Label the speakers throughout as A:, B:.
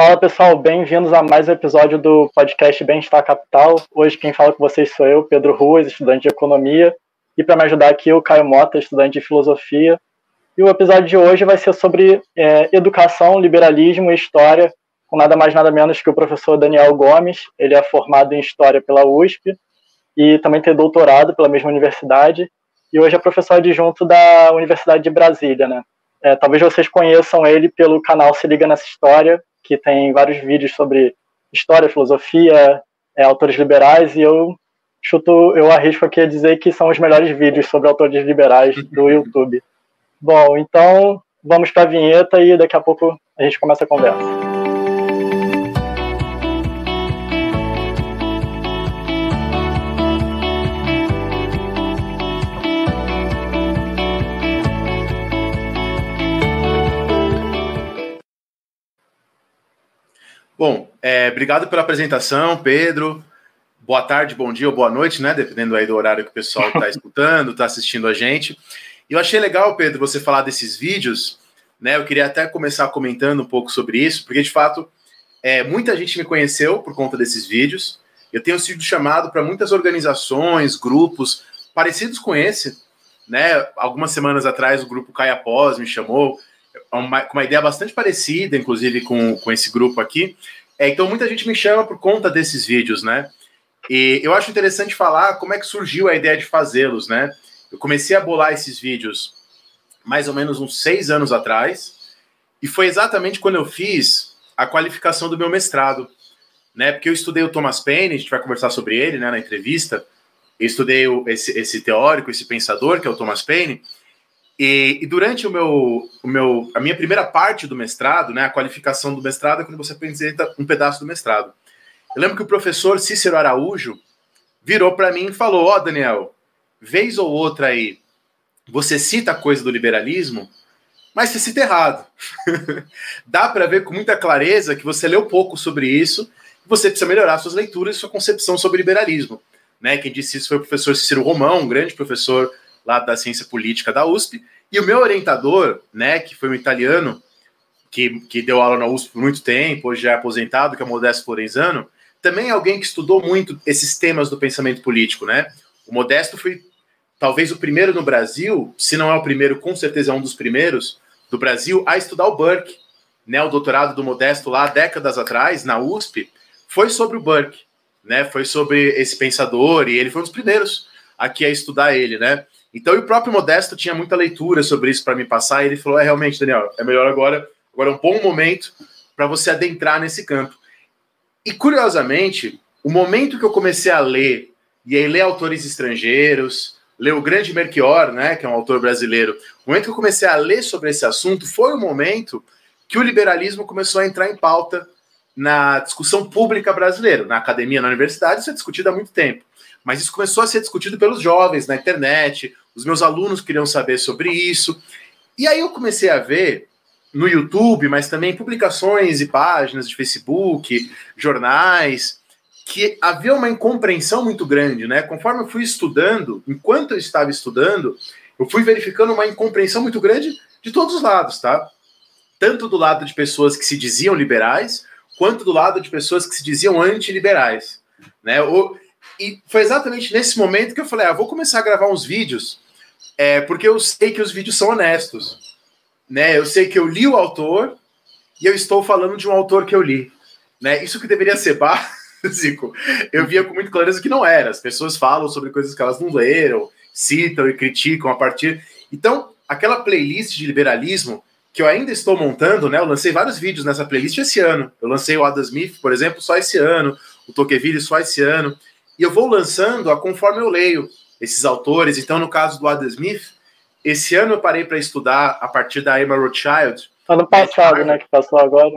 A: Fala pessoal, bem-vindos a mais um episódio do podcast Bem-Estar Capital. Hoje quem fala com vocês sou eu, Pedro Ruas, estudante de Economia, e para me ajudar aqui o Caio Mota, estudante de Filosofia. E o episódio de hoje vai ser sobre educação, liberalismo e história, com nada mais nada menos que o professor Daniel Gomes. Ele é formado em História pela USP e também tem doutorado pela mesma universidade, e hoje é professor adjunto da Universidade de Brasília, né? Talvez vocês conheçam ele pelo canal Se Liga Nessa História, que tem vários vídeos sobre história, filosofia, autores liberais, e eu arrisco aqui a dizer que são os melhores vídeos sobre autores liberais do YouTube. Bom, então vamos para a vinheta e daqui a pouco a gente começa a conversa.
B: Bom, obrigado pela apresentação, Pedro. Boa tarde, bom dia ou boa noite, né? Dependendo aí do horário que o pessoal está escutando, está assistindo a gente. E eu achei legal, Pedro, você falar desses vídeos, né? Eu queria até começar comentando um pouco sobre isso, porque, de fato, muita gente me conheceu por conta desses vídeos. Eu tenho sido chamado para muitas organizações, grupos parecidos com esse, né? Algumas semanas atrás, o grupo Caia Pós me chamou, com uma ideia bastante parecida, inclusive, com esse grupo aqui. Então, muita gente me chama por conta desses vídeos, né? E eu acho interessante falar como é que surgiu a ideia de fazê-los, né? Eu comecei a bolar esses vídeos mais ou menos uns 6 anos atrás, e foi exatamente quando eu fiz a qualificação do meu mestrado, né? Porque eu estudei o Thomas Paine, a gente vai conversar sobre ele, né, na entrevista. Eu estudei esse teórico, esse pensador, que é o Thomas Paine. E durante a minha primeira parte do mestrado, né, a qualificação do mestrado é quando você apresenta um pedaço do mestrado. Eu lembro que o professor Cícero Araújo virou para mim e falou: ó, Daniel, vez ou outra aí, você cita a coisa do liberalismo, mas você cita errado. Dá para ver com muita clareza que você leu pouco sobre isso, e você precisa melhorar suas leituras e sua concepção sobre liberalismo. Né? Quem disse isso foi o professor Cícero Romão, um grande professor lá da ciência política da USP, e o meu orientador, né, que foi um italiano, que deu aula na USP por muito tempo, hoje já é aposentado, que é o Modesto Florenzano, também é alguém que estudou muito esses temas do pensamento político, né? O Modesto foi talvez o primeiro no Brasil, se não é o primeiro, com certeza é um dos primeiros do Brasil, a estudar o Burke, né? O doutorado do Modesto lá, décadas atrás, na USP, foi sobre o Burke, né? Foi sobre esse pensador, e ele foi um dos primeiros aqui a estudar ele, né? Então, o próprio Modesto tinha muita leitura sobre isso para me passar, e ele falou: realmente, Daniel, é melhor agora é um bom momento para você adentrar nesse campo. E, curiosamente, o momento que eu comecei a ler, e aí ler autores estrangeiros, ler o grande Melchior, né, que é um autor brasileiro, o momento que eu comecei a ler sobre esse assunto foi o momento que o liberalismo começou a entrar em pauta na discussão pública brasileira. Na academia, na universidade, isso é discutido há muito tempo. Mas isso começou a ser discutido pelos jovens na internet, os meus alunos queriam saber sobre isso. E aí eu comecei a ver no YouTube, mas também publicações e páginas de Facebook, jornais, que havia uma incompreensão muito grande, né? Conforme eu fui estudando, enquanto eu estava estudando, eu fui verificando uma incompreensão muito grande de todos os lados, tá? Tanto do lado de pessoas que se diziam liberais, quanto do lado de pessoas que se diziam antiliberais, né? E foi exatamente nesse momento que eu falei: vou começar a gravar uns vídeos, porque eu sei que os vídeos são honestos, né? Eu sei que eu li o autor e eu estou falando de um autor que eu li, né? Isso que deveria ser básico, eu via com muita clareza que não era. As pessoas falam sobre coisas que elas não leram, citam e criticam a partir... Então, aquela playlist de liberalismo que eu ainda estou montando, né? Eu lancei vários vídeos nessa playlist esse ano. Eu lancei o Adam Smith, por exemplo, só esse ano, o Tocqueville só esse ano. E eu vou lançando conforme eu leio esses autores. Então, no caso do Adam Smith, esse ano eu parei para estudar a partir da Emma Rothschild.
A: Ano passado, né, que passou agora.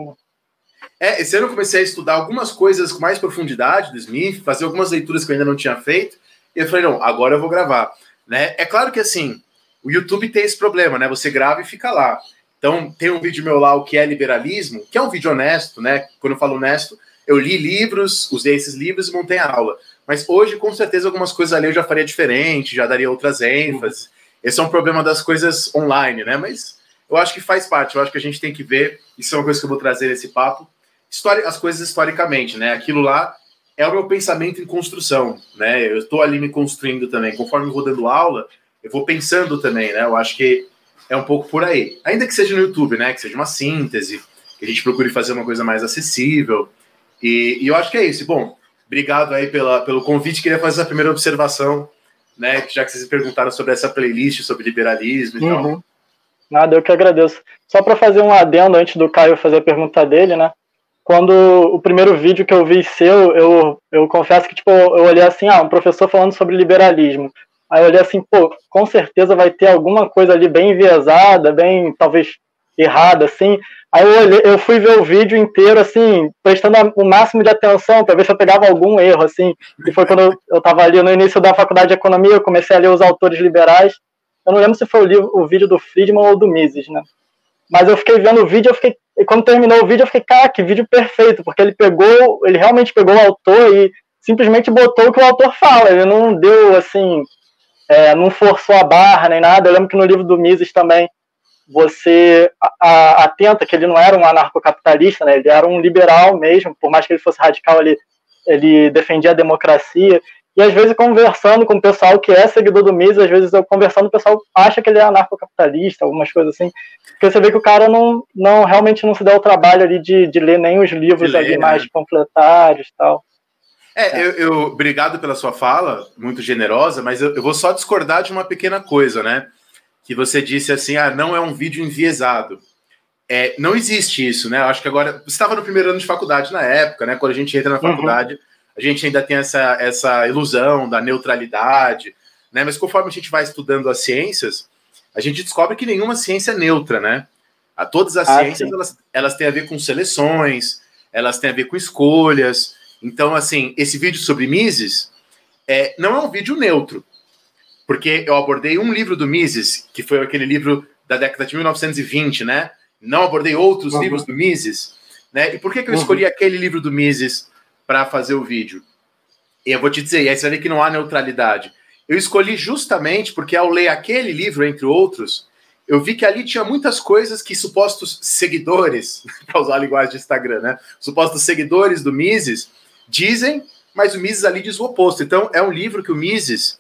B: Esse ano eu comecei a estudar algumas coisas com mais profundidade do Smith, fazer algumas leituras que eu ainda não tinha feito. E eu falei: não, agora eu vou gravar. Né? É claro que, assim, o YouTube tem esse problema, né? Você grava e fica lá. Então, tem um vídeo meu lá, o que é liberalismo, que é um vídeo honesto, né? Quando eu falo honesto, eu li livros, usei esses livros e montei a aula. Mas hoje, com certeza, algumas coisas ali eu já faria diferente, já daria outras ênfases. Esse é um problema das coisas online, né? Mas eu acho que faz parte, eu acho que a gente tem que ver, isso é uma coisa que eu vou trazer nesse papo, as coisas historicamente, né? Aquilo lá é o meu pensamento em construção, né? Eu estou ali me construindo também. Conforme eu vou dando aula, eu vou pensando também, né? Eu acho que é um pouco por aí. Ainda que seja no YouTube, né? Que seja uma síntese, que a gente procure fazer uma coisa mais acessível. E eu acho que é isso. Bom, obrigado aí pelo convite. Queria fazer essa primeira observação, né? Já que vocês perguntaram sobre essa playlist, sobre liberalismo e tal.
A: Nada, eu que agradeço. Só para fazer um adendo antes do Caio fazer a pergunta dele, né? Quando o primeiro vídeo que eu vi seu, eu confesso que tipo, eu olhei assim, um professor falando sobre liberalismo. Aí eu olhei assim, pô, com certeza vai ter alguma coisa ali bem enviesada, bem, talvez, errada, assim. Aí eu fui ver o vídeo inteiro, assim, prestando o máximo de atenção para ver se eu pegava algum erro, assim. E foi quando eu estava ali no início da faculdade de economia, eu comecei a ler os autores liberais. Eu não lembro se foi o vídeo do Friedman ou do Mises, né? Mas eu fiquei vendo o vídeo, e quando terminou o vídeo, eu fiquei, cara, que vídeo perfeito, porque ele realmente pegou o autor e simplesmente botou o que o autor fala. Ele não deu, assim, não forçou a barra nem nada. Eu lembro que no livro do Mises também, você atenta que ele não era um anarcocapitalista, né? Ele era um liberal mesmo, por mais que ele fosse radical, ele defendia a democracia. E às vezes conversando com o pessoal que é seguidor do Mises, às vezes eu conversando, o pessoal acha que ele é anarcocapitalista, algumas coisas assim. Porque você vê que o cara realmente não se dá o trabalho ali de ler nem os livros ali mais panfletários e tal.
B: Obrigado pela sua fala, muito generosa, mas eu vou só discordar de uma pequena coisa, né? Que você disse assim, não é um vídeo enviesado. Não existe isso, né? Eu acho que agora... Você estava no primeiro ano de faculdade na época, né? Quando a gente entra na faculdade, a gente ainda tem essa ilusão da neutralidade, né? Mas conforme a gente vai estudando as ciências, a gente descobre que nenhuma ciência é neutra, né? Todas as ciências, elas têm a ver com seleções, elas têm a ver com escolhas. Então, assim, esse vídeo sobre Mises não é um vídeo neutro, porque eu abordei um livro do Mises, que foi aquele livro da década de 1920, né? Não abordei outros livros do Mises, né? E por que eu escolhi aquele livro do Mises para fazer o vídeo? E eu vou te dizer, aí você vai ver que não há neutralidade. Eu escolhi justamente porque ao ler aquele livro, entre outros, eu vi que ali tinha muitas coisas que supostos seguidores, para usar a linguagem de Instagram, né? Supostos seguidores do Mises dizem, mas o Mises ali diz o oposto. Então, é um livro que o Mises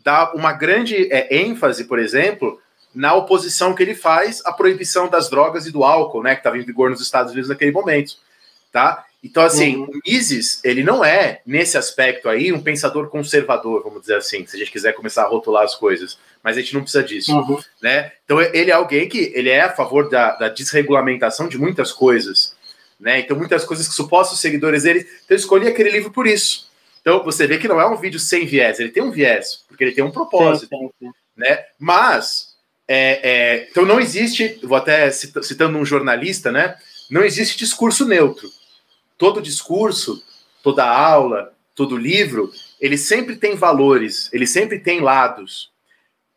B: dá uma grande ênfase, por exemplo, na oposição que ele faz à proibição das drogas e do álcool, né, que estava em vigor nos Estados Unidos naquele momento, tá? Então, assim, o Mises, ele não é, nesse aspecto aí, um pensador conservador, vamos dizer assim, se a gente quiser começar a rotular as coisas, mas a gente não precisa disso, né? Então, ele é alguém que ele é a favor da desregulamentação de muitas coisas, né? Então, muitas coisas que supostos seguidores dele... Então, eu escolhi aquele livro por isso. Então, você vê que não é um vídeo sem viés, ele tem um viés, porque ele tem um propósito, né? Mas, então não existe, vou até citando um jornalista, né? Não existe discurso neutro. Todo discurso, toda aula, todo livro, ele sempre tem valores, ele sempre tem lados.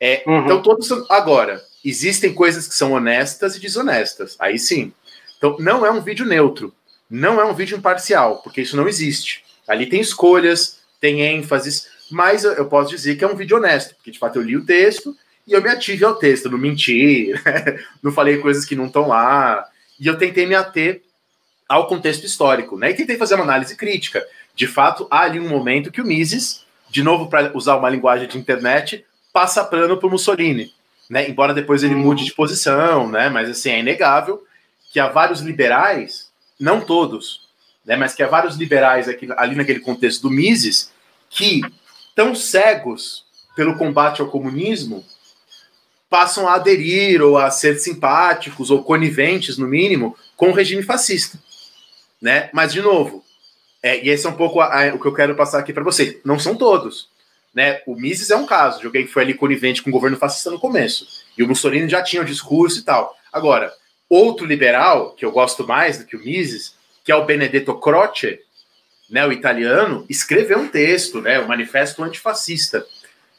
B: Então, todos são... Agora, existem coisas que são honestas e desonestas, aí sim. Então, não é um vídeo neutro, não é um vídeo imparcial, porque isso não existe. Ali tem escolhas, tem ênfases, mas eu posso dizer que é um vídeo honesto, porque de fato eu li o texto e eu me ative ao texto, não menti, não falei coisas que não estão lá, e eu tentei me ater ao contexto histórico, né? E tentei fazer uma análise crítica. De fato, há ali um momento que o Mises, de novo para usar uma linguagem de internet, passa pano para o Mussolini, né? Embora depois ele mude de posição, né? Mas assim, é inegável que há vários liberais, não todos, né, mas que há vários liberais ali naquele contexto do Mises que, tão cegos pelo combate ao comunismo, passam a aderir ou a ser simpáticos ou coniventes, no mínimo, com o regime fascista. Né? Mas, de novo, e esse é um pouco o que eu quero passar aqui para você. Não são todos. Né? O Mises é um caso de alguém que foi ali conivente com o governo fascista no começo. E o Mussolini já tinha o discurso e tal. Agora, outro liberal, que eu gosto mais do que o Mises, que é o Benedetto Croce, né, o italiano, escreveu um texto, né, o Manifesto Antifascista.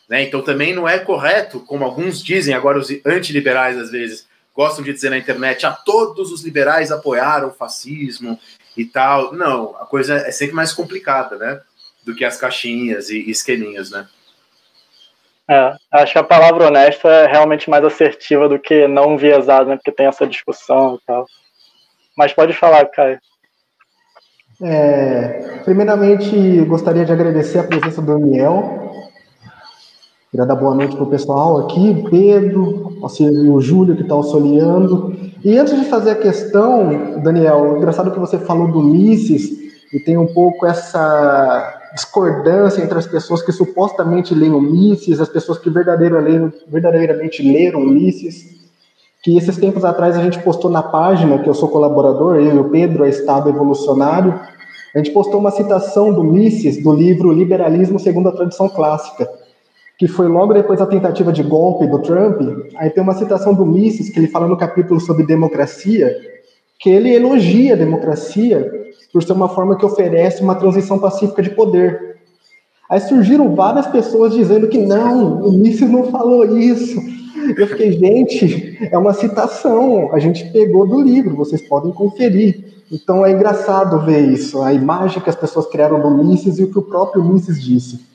B: Né, então também não é correto, como alguns dizem, agora os antiliberais às vezes gostam de dizer na internet, todos os liberais apoiaram o fascismo e tal. Não, a coisa é sempre mais complicada, né, do que as caixinhas e esqueminhas, né.
A: Acho que a palavra honesta é realmente mais assertiva do que não enviesada, né, porque tem essa discussão e tal. Mas pode falar, Caio.
C: Primeiramente, gostaria de agradecer a presença do Daniel. Queria dar boa noite para o pessoal aqui, Pedro, o Júlio que está auxiliando. E antes de fazer a questão, Daniel, engraçado que você falou do Mises, e tem um pouco essa discordância entre as pessoas que supostamente leem o Mises, as pessoas que verdadeiramente leram o Mises, que esses tempos atrás a gente postou na página, que eu sou colaborador, eu e o Pedro, a Estado Evolucionário, a gente postou uma citação do Mises, do livro Liberalismo segundo a Tradição Clássica, que foi logo depois da tentativa de golpe do Trump. Aí tem uma citação do Mises, que ele fala no capítulo sobre democracia, que ele elogia a democracia por ser uma forma que oferece uma transição pacífica de poder. Aí surgiram várias pessoas dizendo que não, o Mises não falou isso. Eu fiquei, gente, é uma citação, a gente pegou do livro, vocês podem conferir. Então é engraçado ver isso, a imagem que as pessoas criaram do Mises e o que o próprio Mises disse.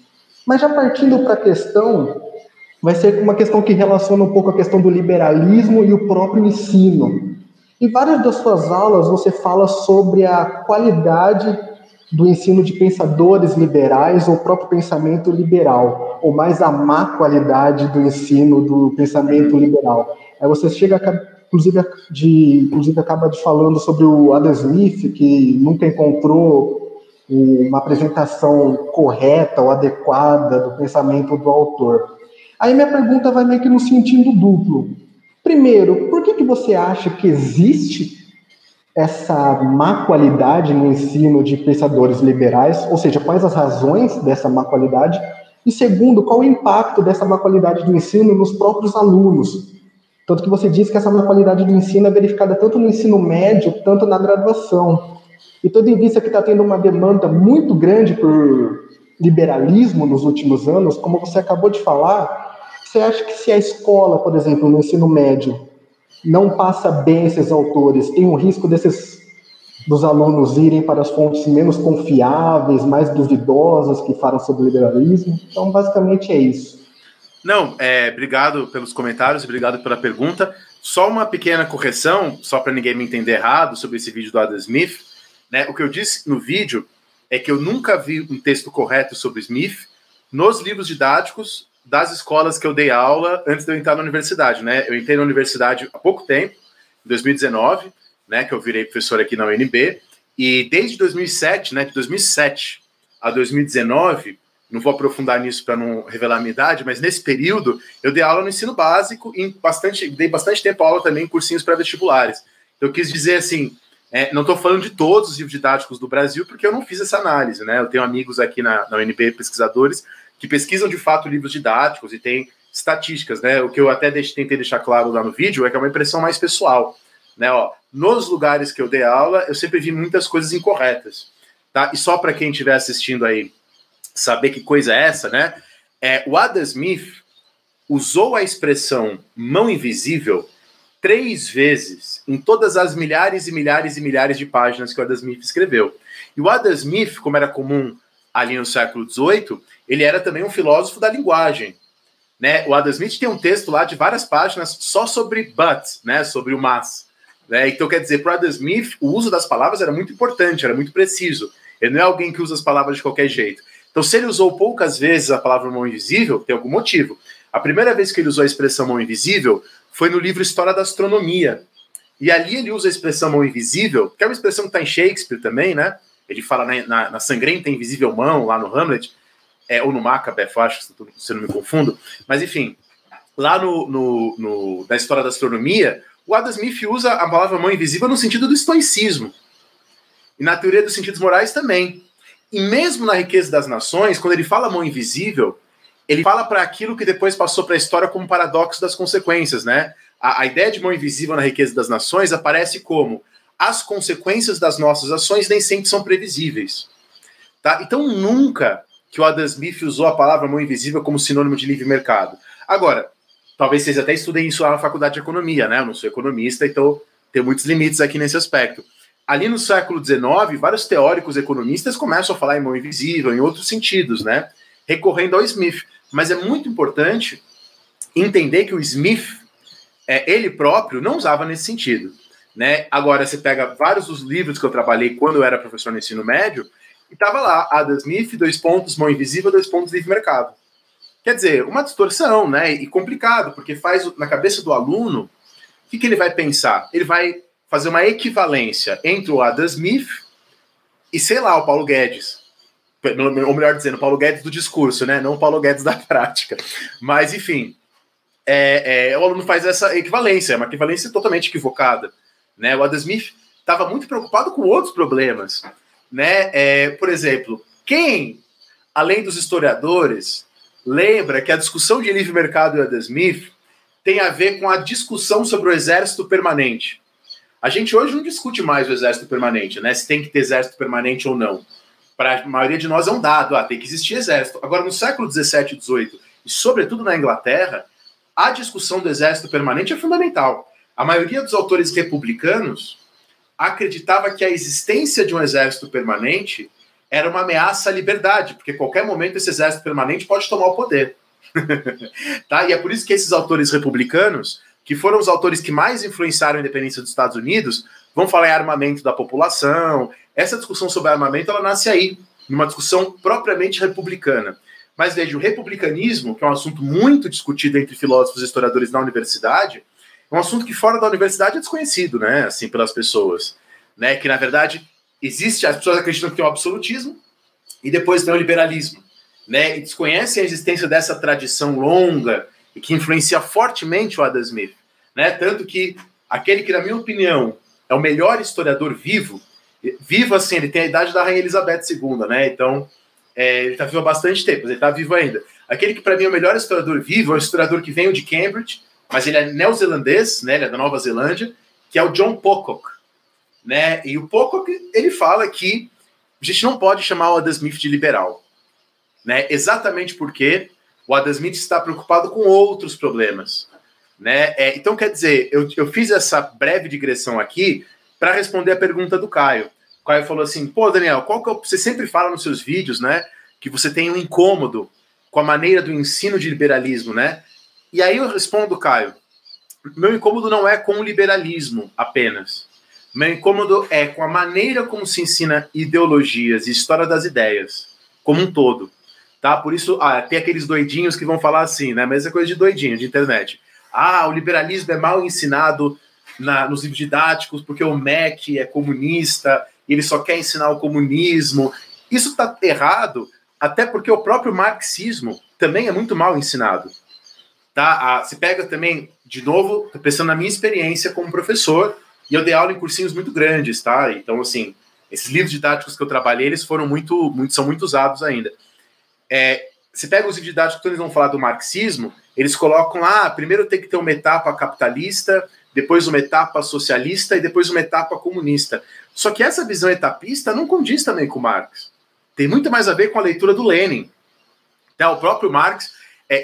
C: Mas já partindo para a questão, vai ser uma questão que relaciona um pouco a questão do liberalismo e o próprio ensino. Em várias das suas aulas, você fala sobre a qualidade do ensino de pensadores liberais ou próprio pensamento liberal, ou mais a má qualidade do ensino do pensamento liberal. Aí você chega, inclusive acaba falando sobre o Adam Smith, que nunca encontrou uma apresentação correta ou adequada do pensamento do autor. Aí minha pergunta vai meio que no sentido duplo. Primeiro, por que você acha que existe essa má qualidade no ensino de pensadores liberais? Ou seja, quais as razões dessa má qualidade? E segundo, qual o impacto dessa má qualidade do ensino nos próprios alunos? Tanto que você diz que essa má qualidade do ensino é verificada tanto no ensino médio, tanto na graduação. E tendo em vista que está tendo uma demanda muito grande por liberalismo nos últimos anos, como você acabou de falar, você acha que se a escola, por exemplo, no ensino médio, não passa bem esses autores, tem um risco dos alunos irem para as fontes menos confiáveis, mais duvidosas, que falam sobre liberalismo? Então, basicamente é isso.
B: Não, obrigado pelos comentários, obrigado pela pergunta. Só uma pequena correção, só para ninguém me entender errado, sobre esse vídeo do Adam Smith. Né? O que eu disse no vídeo é que eu nunca vi um texto correto sobre Smith nos livros didáticos das escolas que eu dei aula antes de eu entrar na universidade. Né? Eu entrei na universidade há pouco tempo, em 2019, né, que eu virei professor aqui na UNB, e desde 2007, né, de 2007 a 2019, não vou aprofundar nisso para não revelar a minha idade, mas nesse período eu dei aula no ensino básico e dei bastante tempo aula também em cursinhos pré-vestibulares. Eu quis dizer assim, não estou falando de todos os livros didáticos do Brasil, porque eu não fiz essa análise, né? Eu tenho amigos aqui na UNB, pesquisadores, que pesquisam de fato livros didáticos e tem estatísticas, né? O que eu até tentei deixar claro lá no vídeo é que é uma impressão mais pessoal, né? Ó, nos lugares que eu dei aula, eu sempre vi muitas coisas incorretas, tá? E só para quem estiver assistindo aí saber que coisa é essa, né? O Adam Smith usou a expressão mão invisível 3 vezes em todas as milhares e milhares e milhares de páginas que o Adam Smith escreveu. E o Adam Smith, como era comum ali no século XVIII, ele era também um filósofo da linguagem. Né? O Adam Smith tem um texto lá de várias páginas só sobre but, né? Sobre o mas. Né? Então, quer dizer, para o Adam Smith, o uso das palavras era muito importante, era muito preciso. Ele não é alguém que usa as palavras de qualquer jeito. Então, se ele usou poucas vezes a palavra mão invisível, tem algum motivo. A primeira vez que ele usou a expressão mão invisível foi no livro História da Astronomia. E ali ele usa a expressão mão invisível, que é uma expressão que está em Shakespeare também, né? Ele fala na sangrenta invisível mão, lá no Hamlet, ou no Macbeth, acho, se eu não me confundo. Mas, enfim, lá na História da Astronomia, o Adam Smith usa a palavra mão invisível no sentido do estoicismo. E na teoria dos sentidos morais também. E mesmo na Riqueza das Nações, quando ele fala mão invisível, ele fala para aquilo que depois passou para a história como paradoxo das consequências, né? A ideia de mão invisível na Riqueza das Nações aparece como as consequências das nossas ações nem sempre são previsíveis. Tá? Então nunca que o Adam Smith usou a palavra mão invisível como sinônimo de livre mercado. Agora, talvez vocês até estudem isso lá na faculdade de economia, né? Eu não sou economista, então tem muitos limites aqui nesse aspecto. Ali no século XIX, vários teóricos economistas começam a falar em mão invisível, em outros sentidos, né? Recorrendo ao Smith. Mas é muito importante entender que o Smith, ele próprio, não usava nesse sentido. né? Agora, você pega vários dos livros que eu trabalhei quando eu era professor no ensino médio, e tava lá, Adam Smith, mão invisível, livre mercado. Quer dizer, uma distorção, né? E complicado, porque faz na cabeça do aluno, o que ele vai pensar? Ele vai fazer uma equivalência entre o Adam Smith e, sei lá, o Paulo Guedes. Ou melhor dizendo, o Paulo Guedes do discurso, né? Não o Paulo Guedes da prática. Mas, enfim, o aluno faz essa equivalência, é uma equivalência totalmente equivocada, né? O Adam Smith estava muito preocupado com outros problemas, né? Por exemplo, quem, além dos historiadores, lembra que a discussão de livre mercado e Adam Smith tem a ver com a discussão sobre o exército permanente. A gente hoje não discute mais o exército permanente, né? Se tem que ter exército permanente ou não. Para a maioria de nós é um dado, tem que existir exército. Agora, no século XVII e XVIII, e sobretudo na Inglaterra, a discussão do exército permanente é fundamental. A maioria dos autores republicanos acreditava que a existência de um exército permanente era uma ameaça à liberdade, porque a qualquer momento esse exército permanente pode tomar o poder. Tá? E é por isso que esses autores republicanos, que foram os autores que mais influenciaram a independência dos Estados Unidos, vão falar em armamento da população. Essa discussão sobre armamento, ela nasce aí, numa discussão propriamente republicana. Mas veja, o republicanismo, que é um assunto muito discutido entre filósofos e historiadores na universidade, é um assunto que fora da universidade é desconhecido, né, assim, pelas pessoas, né, que na verdade existe, as pessoas acreditam que tem o absolutismo e depois tem o liberalismo, né, e desconhecem a existência dessa tradição longa e que influencia fortemente o Adam Smith, né, tanto que aquele que, na minha opinião, é o melhor historiador vivo assim, ele tem a idade da Rainha Elizabeth II, né, então ele está vivo há bastante tempo, mas ele está vivo ainda. Aquele que, para mim, é o melhor historiador vivo é um historiador que veio de Cambridge, mas ele é neozelandês, né? Ele é da Nova Zelândia, que é o John Pocock, né? E o Pocock, ele fala que a gente não pode chamar o Adam Smith de liberal, né? Exatamente porque o Adam Smith está preocupado com outros problemas, né? Então, quer dizer, eu fiz essa breve digressão aqui para responder a pergunta do Caio. O Caio falou assim, pô, Daniel, você sempre fala nos seus vídeos, né, que você tem um incômodo com a maneira do ensino de liberalismo, né? E aí eu respondo, Caio, meu incômodo não é com o liberalismo apenas. Meu incômodo é com a maneira como se ensina ideologias e história das ideias, como um todo. Tá? Por isso, tem aqueles doidinhos que vão falar assim, né? Mas é coisa de doidinho, de internet. O liberalismo é mal ensinado nos livros didáticos porque o MEC é comunista, ele só quer ensinar o comunismo. Isso está errado, até porque o próprio marxismo também é muito mal ensinado. Tá? Se pega também, de novo, pensando na minha experiência como professor, e eu dei aula em cursinhos muito grandes, tá? Então, assim, esses livros didáticos que eu trabalhei, eles foram são muito usados ainda. Se pega os livros didáticos, quando eles vão falar do marxismo, eles colocam lá, primeiro tem que ter uma etapa capitalista, depois uma etapa socialista e depois uma etapa comunista. Só que essa visão etapista não condiz também com Marx. Tem muito mais a ver com a leitura do Lenin. Tá? O próprio Marx,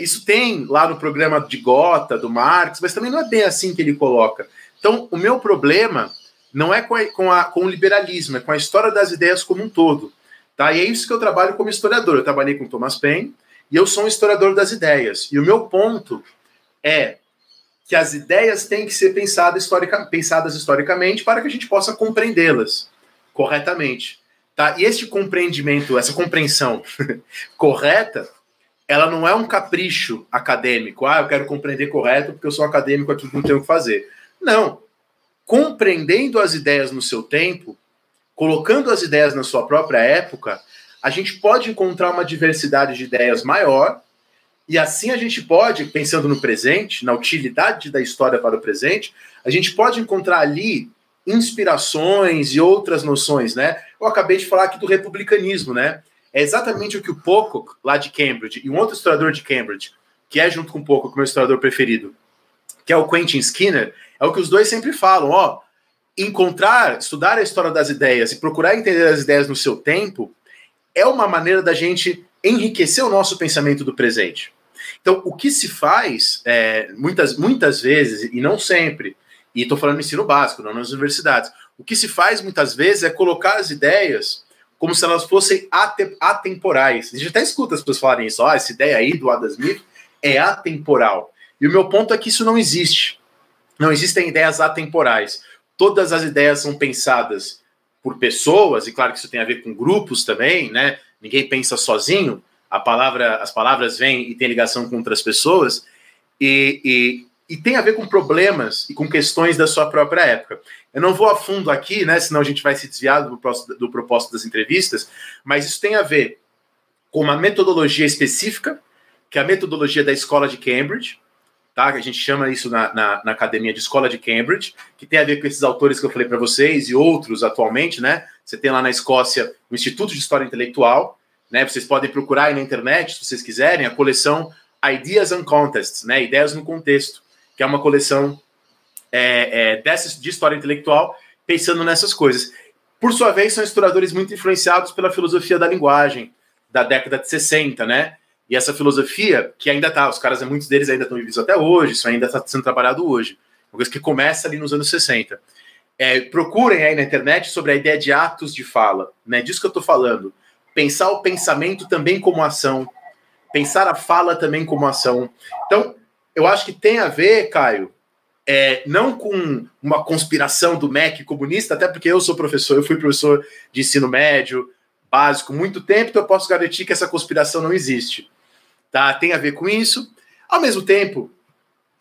B: isso tem lá no programa de Gotha, do Marx, mas também não é bem assim que ele coloca. Então, o meu problema não é com o liberalismo, é com a história das ideias como um todo. Tá? E é isso que eu trabalho como historiador. Eu trabalhei com Thomas Paine e eu sou um historiador das ideias. E o meu ponto é que as ideias têm que ser pensadas historicamente para que a gente possa compreendê-las corretamente. Tá? E esse compreendimento, essa compreensão correta, ela não é um capricho acadêmico. Eu quero compreender correto porque eu sou acadêmico, aqui não tenho o que fazer. Não. Compreendendo as ideias no seu tempo, colocando as ideias na sua própria época, a gente pode encontrar uma diversidade de ideias maior e assim a gente pode, pensando no presente, na utilidade da história para o presente, a gente pode encontrar ali inspirações e outras noções, né? Eu acabei de falar aqui do republicanismo, né? É exatamente o que o Pocock, lá de Cambridge, e um outro historiador de Cambridge, que é junto com o Pocock, meu historiador preferido, que é o Quentin Skinner, é o que os dois sempre falam, estudar a história das ideias e procurar entender as ideias no seu tempo é uma maneira da gente enriquecer o nosso pensamento do presente. Então, o que se faz, muitas vezes, e não sempre, e estou falando no ensino básico, não nas universidades, o que se faz muitas vezes é colocar as ideias como se elas fossem atemporais. A gente até escuta as pessoas falarem isso, essa ideia aí do Adam Smith é atemporal. E o meu ponto é que isso não existe. Não existem ideias atemporais. todas as ideias são pensadas por pessoas, e claro que isso tem a ver com grupos também, né? Ninguém pensa sozinho, as palavras vêm e têm ligação com outras pessoas, e tem a ver com problemas e com questões da sua própria época. Eu não vou a fundo aqui, né? Senão a gente vai se desviar do propósito das entrevistas, mas isso tem a ver com uma metodologia específica, que é a metodologia da Escola de Cambridge, tá? A gente chama isso na academia de Escola de Cambridge, que tem a ver com esses autores que eu falei para vocês e outros atualmente, né? Você tem lá na Escócia o Instituto de História Intelectual, né? Vocês podem procurar aí na internet, se vocês quiserem, a coleção Ideas and Contexts, né? Ideias no Contexto, que é uma coleção de história intelectual, pensando nessas coisas. Por sua vez, são historiadores muito influenciados pela filosofia da linguagem, da década de 60, né? E essa filosofia, que ainda está, muitos deles ainda estão vivos até hoje, isso ainda está sendo trabalhado hoje, uma coisa que começa ali nos anos 60. Procurem aí na internet sobre a ideia de atos de fala, né? Disso que eu estou falando. Pensar o pensamento também como ação, pensar a fala também como ação. Então, eu acho que tem a ver, Caio, não com uma conspiração do MEC comunista, até porque eu sou professor, eu fui professor de ensino médio, básico, muito tempo, então eu posso garantir que essa conspiração não existe. Tá? Tem a ver com isso. Ao mesmo tempo,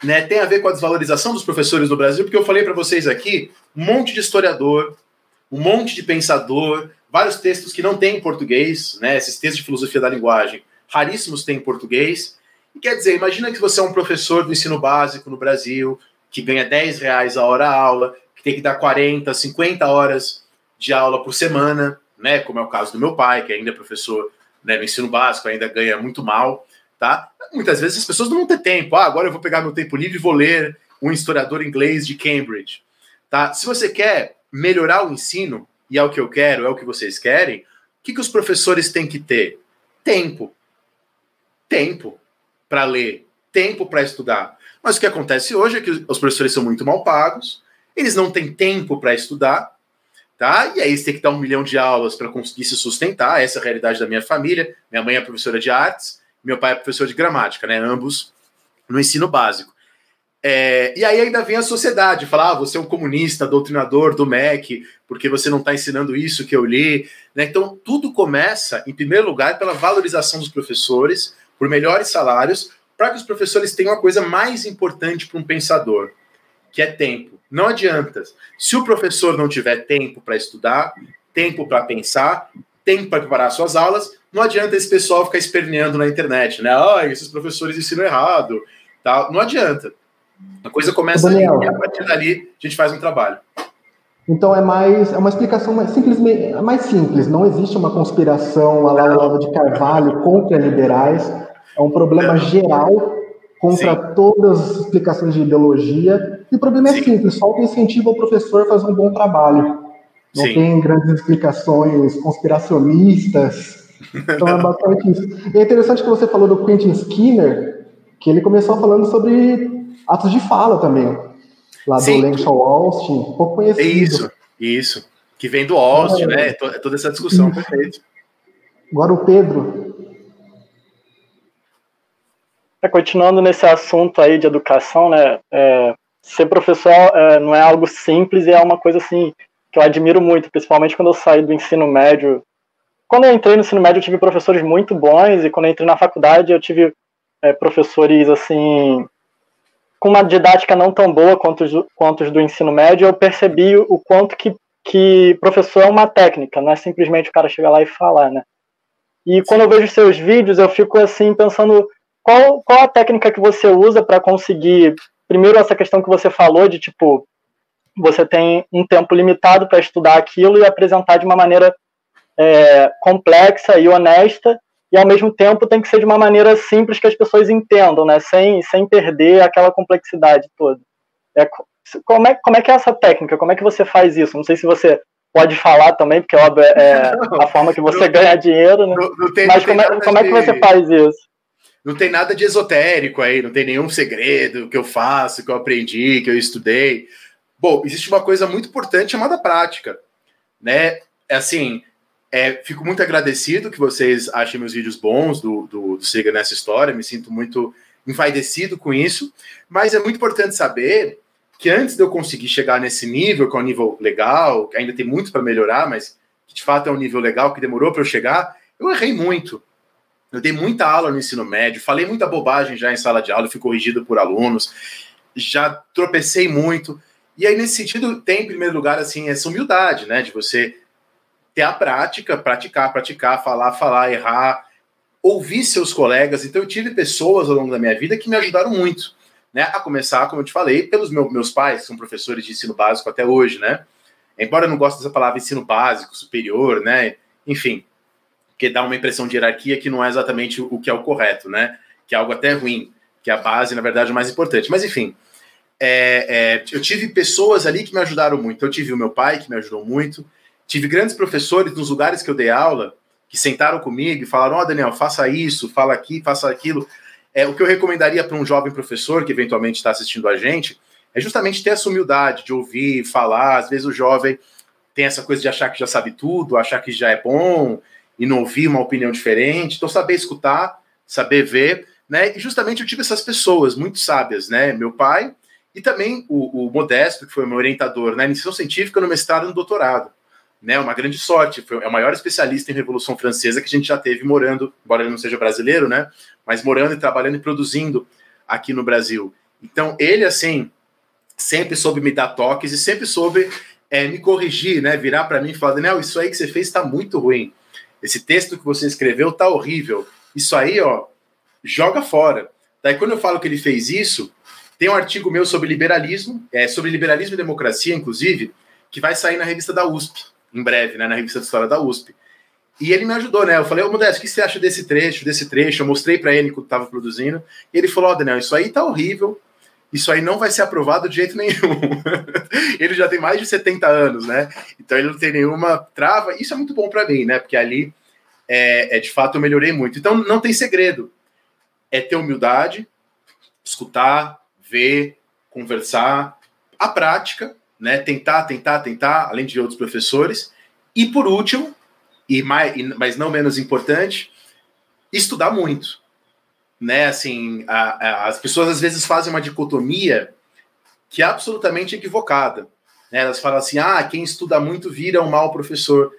B: né, tem a ver com a desvalorização dos professores no Brasil, porque eu falei para vocês aqui, um monte de historiador, um monte de pensador, vários textos que não tem em português, né, esses textos de filosofia da linguagem, raríssimos têm em português. E quer dizer, imagina que você é um professor do ensino básico no Brasil, que ganha R$10 a hora a aula, que tem que dar 40, 50 horas de aula por semana, né, como é o caso do meu pai, que ainda é professor, né, no ensino básico, ainda ganha muito mal, tá? Muitas vezes as pessoas não vão ter tempo. Agora eu vou pegar meu tempo livre e vou ler um historiador inglês de Cambridge, tá? Se você quer melhorar o ensino, e é o que eu quero, é o que vocês querem, o que os professores têm que ter? Tempo. Tempo para ler, tempo para estudar. Mas o que acontece hoje é que os professores são muito mal pagos, eles não têm tempo para estudar, tá? E aí eles têm que dar 1 milhão de aulas para conseguir se sustentar. Essa é a realidade da minha família. Minha mãe é professora de artes, meu pai é professor de gramática, né? Ambos no ensino básico. E aí ainda vem a sociedade, falar, você é um comunista, doutrinador do MEC, porque você não está ensinando isso que eu li, né? Então, tudo começa, em primeiro lugar, pela valorização dos professores, por melhores salários, para que os professores tenham a coisa mais importante para um pensador, que é tempo. Não adianta. Se o professor não tiver tempo para estudar, tempo para pensar, tempo para preparar suas aulas, não adianta esse pessoal ficar esperneando na internet, né? Esses professores ensinam errado, tal. Não adianta. A coisa começa ali, e a partir dali a gente faz um trabalho.
C: Então é uma explicação mais simples. Não existe uma conspiração à la Olavo de Carvalho contra liberais. É um problema geral contra todas as explicações de ideologia. E o problema é simples, falta incentivo ao professor a fazer um bom trabalho. Não tem grandes explicações conspiracionistas. Então é basicamente isso. E é interessante que você falou do Quentin Skinner, que ele começou falando sobre atos de fala também. Lá do Langshaw Austin, pouco conhecido.
B: Isso. Que vem do Austin, né? Toda essa discussão, perfeito.
C: Agora o Pedro.
A: Continuando nesse assunto aí de educação, né? Ser professor não é algo simples e é uma coisa assim que eu admiro muito, principalmente quando eu saí do ensino médio. Quando eu entrei no ensino médio, eu tive professores muito bons, e quando eu entrei na faculdade, eu tive professores assim com uma didática não tão boa quanto os do ensino médio. Eu percebi o quanto que professor é uma técnica, não é simplesmente o cara chegar lá e falar, né? E quando eu vejo seus vídeos, eu fico assim pensando qual a técnica que você usa para conseguir, primeiro, essa questão que você falou de, tipo, você tem um tempo limitado para estudar aquilo e apresentar de uma maneira complexa e honesta, e ao mesmo tempo tem que ser de uma maneira simples que as pessoas entendam, né? Sem perder aquela complexidade toda. Como é que é essa técnica? Como é que você faz isso? Não sei se você pode falar também, porque óbvio, a forma que você ganha dinheiro, né? Mas como é que você faz isso?
B: Não tem nada de esotérico aí, não tem nenhum segredo que eu faço, que eu aprendi, que eu estudei. Bom, existe uma coisa muito importante chamada prática, né? Fico muito agradecido que vocês achem meus vídeos bons do Siga Nessa História, me sinto muito envaidecido com isso, mas é muito importante saber que antes de eu conseguir chegar nesse nível, que é um nível legal, que ainda tem muito para melhorar, mas que de fato é um nível legal, que demorou para eu chegar, eu errei muito. Eu dei muita aula no ensino médio, falei muita bobagem já em sala de aula, fui corrigido por alunos, já tropecei muito. E aí, nesse sentido, tem, em primeiro lugar, assim, essa humildade, né? De você ter a prática, praticar, falar, errar, ouvir seus colegas. Então, eu tive pessoas ao longo da minha vida que me ajudaram muito, né? A começar, como eu te falei, pelos meus pais, que são professores de ensino básico até hoje, né? Embora eu não goste dessa palavra ensino básico, superior, né? Enfim, que dá uma impressão de hierarquia que não é exatamente o que é o correto, né? Que é algo até ruim, que a base, na verdade, é o mais importante. Mas, enfim, eu tive pessoas ali que me ajudaram muito. Eu tive o meu pai, que me ajudou muito. Tive grandes professores nos lugares que eu dei aula, que sentaram comigo e falaram, ó, Daniel, faça isso, fala aqui, faça aquilo. O que eu recomendaria para um jovem professor que eventualmente está assistindo a gente é justamente ter essa humildade de ouvir, falar. Às vezes o jovem tem essa coisa de achar que já sabe tudo, achar que já é bom e não ouvir uma opinião diferente. Então, saber escutar, saber ver, né? E justamente eu tive essas pessoas muito sábias, né? Meu pai e também o Modesto, que foi o meu orientador na iniciação científica, no mestrado e no doutorado. Né, uma grande sorte, é o maior especialista em Revolução Francesa que a gente já teve morando, embora ele não seja brasileiro, né, mas morando e trabalhando e produzindo aqui no Brasil. Então, ele, assim, sempre soube me dar toques e sempre soube me corrigir, né, virar para mim e falar, Daniel, isso aí que você fez está muito ruim. Esse texto que você escreveu está horrível. Isso aí, ó, joga fora. Daí, quando eu falo que ele fez isso, tem um artigo meu sobre liberalismo e democracia, inclusive, que vai sair na revista da USP, em breve, né, na revista de história da USP. E ele me ajudou, né? Eu falei, ô Modesto, o que você acha desse trecho? Eu mostrei para ele que eu estava produzindo. E ele falou, ó, Daniel, isso aí tá horrível. Isso aí não vai ser aprovado de jeito nenhum. Ele já tem mais de 70 anos, né? Então ele não tem nenhuma trava. Isso é muito bom para mim, né? Porque ali, de fato, eu melhorei muito. Então não tem segredo. É ter humildade, escutar, ver, conversar, a prática, né? Tentar, além de outros professores. E por último, mas não menos importante, estudar muito. Né? Assim, as pessoas às vezes fazem uma dicotomia que é absolutamente equivocada. Né? Elas falam assim, quem estuda muito vira um mau professor.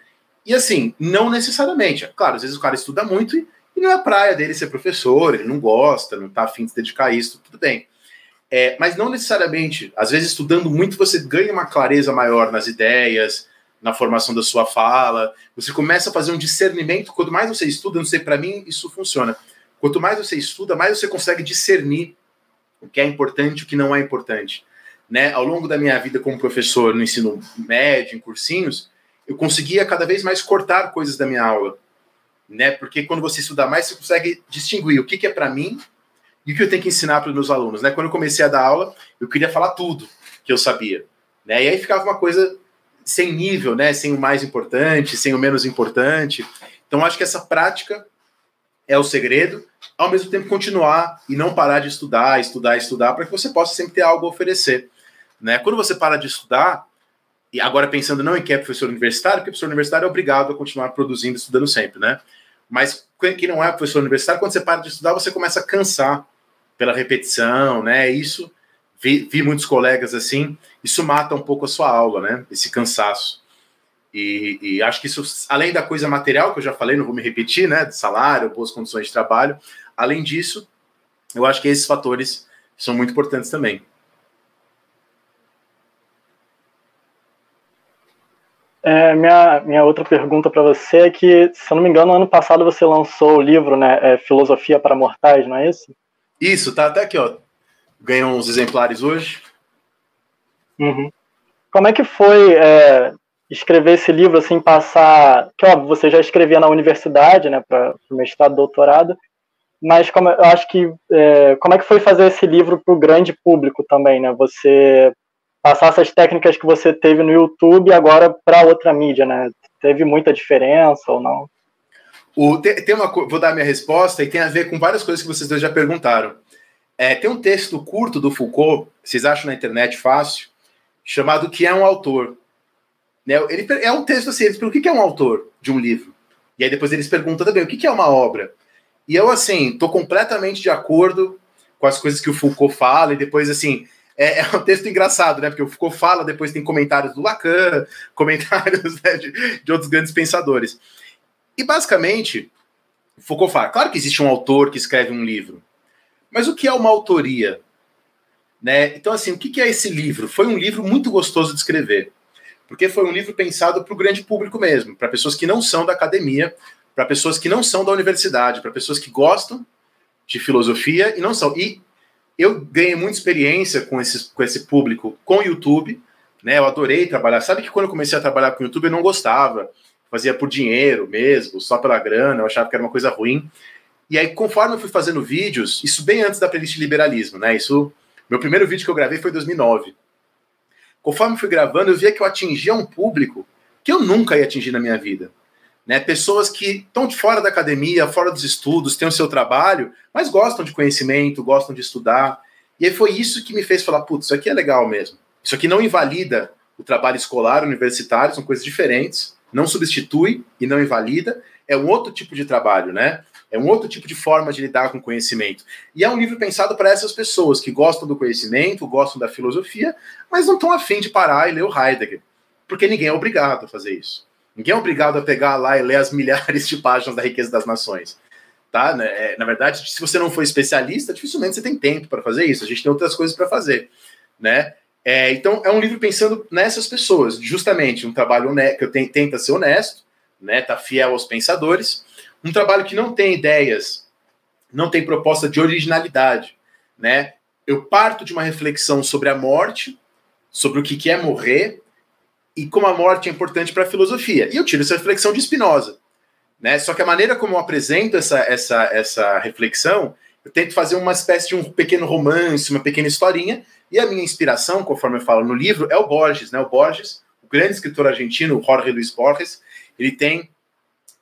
B: E assim, não necessariamente. Claro, às vezes o cara estuda muito e não é a praia dele ser professor, ele não gosta, não está afim de se dedicar a isso, tudo bem. Mas não necessariamente. Às vezes, estudando muito, você ganha uma clareza maior nas ideias, na formação da sua fala. Você começa a fazer um discernimento. Quanto mais você estuda, não sei, para mim, isso funciona. Quanto mais você estuda, mais você consegue discernir o que é importante e o que não é importante. Né? Ao longo da minha vida como professor no ensino médio, em cursinhos, eu conseguia cada vez mais cortar coisas da minha aula. Né? Porque quando você estuda mais, você consegue distinguir o que é para mim e o que eu tenho que ensinar para os meus alunos, né? Quando eu comecei a dar aula, eu queria falar tudo que eu sabia, né? E aí ficava uma coisa sem nível, né? Sem o mais importante, sem o menos importante. Então, acho que essa prática é o segredo, ao mesmo tempo continuar e não parar de estudar, para que você possa sempre ter algo a oferecer, né? Quando você para de estudar, e agora pensando não em quem é professor universitário, porque professor universitário é obrigado a continuar produzindo, estudando sempre, né? Mas quem não é professor universitário, quando você para de estudar, você começa a cansar pela repetição, né? Isso, vi muitos colegas assim, isso mata um pouco a sua aula, né? Esse cansaço. E acho que isso, além da coisa material, que eu já falei, não vou me repetir, né? De salário, boas condições de trabalho, além disso, eu acho que esses fatores são muito importantes também.
A: Minha outra pergunta para você é que, se eu não me engano, ano passado você lançou o livro, né? Filosofia para Mortais, não é isso?
B: Isso, tá até aqui, ó. Ganhou uns exemplares hoje.
A: Uhum. Como é que foi escrever esse livro, assim, passar... Que, óbvio, você já escrevia na universidade, né, para o mestrado, doutorado, mas eu acho que... como é que foi fazer esse livro para o grande público também, né? Você passar essas técnicas que você teve no YouTube agora para outra mídia, né? Teve muita diferença ou não?
B: Vou dar a minha resposta e tem a ver com várias coisas que vocês dois já perguntaram. Tem um texto curto do Foucault, vocês acham na internet fácil, chamado Que é um Autor. Né? É um texto assim, eles perguntam o que é um autor de um livro. E aí depois eles perguntam também o que é uma obra. E eu, assim, estou completamente de acordo com as coisas que o Foucault fala, e depois, assim, é um texto engraçado, né? Porque o Foucault fala, depois tem comentários do Lacan, comentários, né, de outros grandes pensadores. E, basicamente, o Foucault fala, claro que existe um autor que escreve um livro, mas o que é uma autoria? Né? Então, assim, o que é esse livro? Foi um livro muito gostoso de escrever, porque foi um livro pensado para o grande público mesmo, para pessoas que não são da academia, para pessoas que não são da universidade, para pessoas que gostam de filosofia e não são. E eu ganhei muita experiência com esse público com o YouTube, né? Eu adorei trabalhar. Sabe que quando eu comecei a trabalhar com o YouTube eu não gostava, fazia por dinheiro mesmo, só pela grana, eu achava que era uma coisa ruim. E aí, conforme eu fui fazendo vídeos, isso bem antes da playlist Liberalismo, né? Meu primeiro vídeo que eu gravei foi em 2009. Conforme eu fui gravando, eu via que eu atingia um público que eu nunca ia atingir na minha vida. Né? Pessoas que estão de fora da academia, fora dos estudos, têm o seu trabalho, mas gostam de conhecimento, gostam de estudar. E aí foi isso que me fez falar, putz, isso aqui é legal mesmo. Isso aqui não invalida o trabalho escolar, universitário, são coisas diferentes, não substitui e não invalida, é um outro tipo de trabalho, né? É um outro tipo de forma de lidar com conhecimento. E é um livro pensado para essas pessoas que gostam do conhecimento, gostam da filosofia, mas não estão afim de parar e ler o Heidegger. Porque ninguém é obrigado a fazer isso. Ninguém é obrigado a pegar lá e ler as milhares de páginas da Riqueza das Nações. Tá? Na verdade, se você não for especialista, dificilmente você tem tempo para fazer isso. A gente tem outras coisas para fazer. Né? Então, é um livro pensando nessas pessoas. Justamente, um trabalho que tenta ser honesto, né? Tá fiel aos pensadores. Um trabalho que não tem ideias, não tem proposta de originalidade, né? Eu parto de uma reflexão sobre a morte, sobre o que é morrer e como a morte é importante para a filosofia. E eu tiro essa reflexão de Spinoza, né? Só que a maneira como eu apresento essa reflexão, eu tento fazer uma espécie de um pequeno romance, uma pequena historinha, e a minha inspiração, conforme eu falo no livro, é o Borges, né? O Borges, o grande escritor argentino, Jorge Luis Borges, ele tem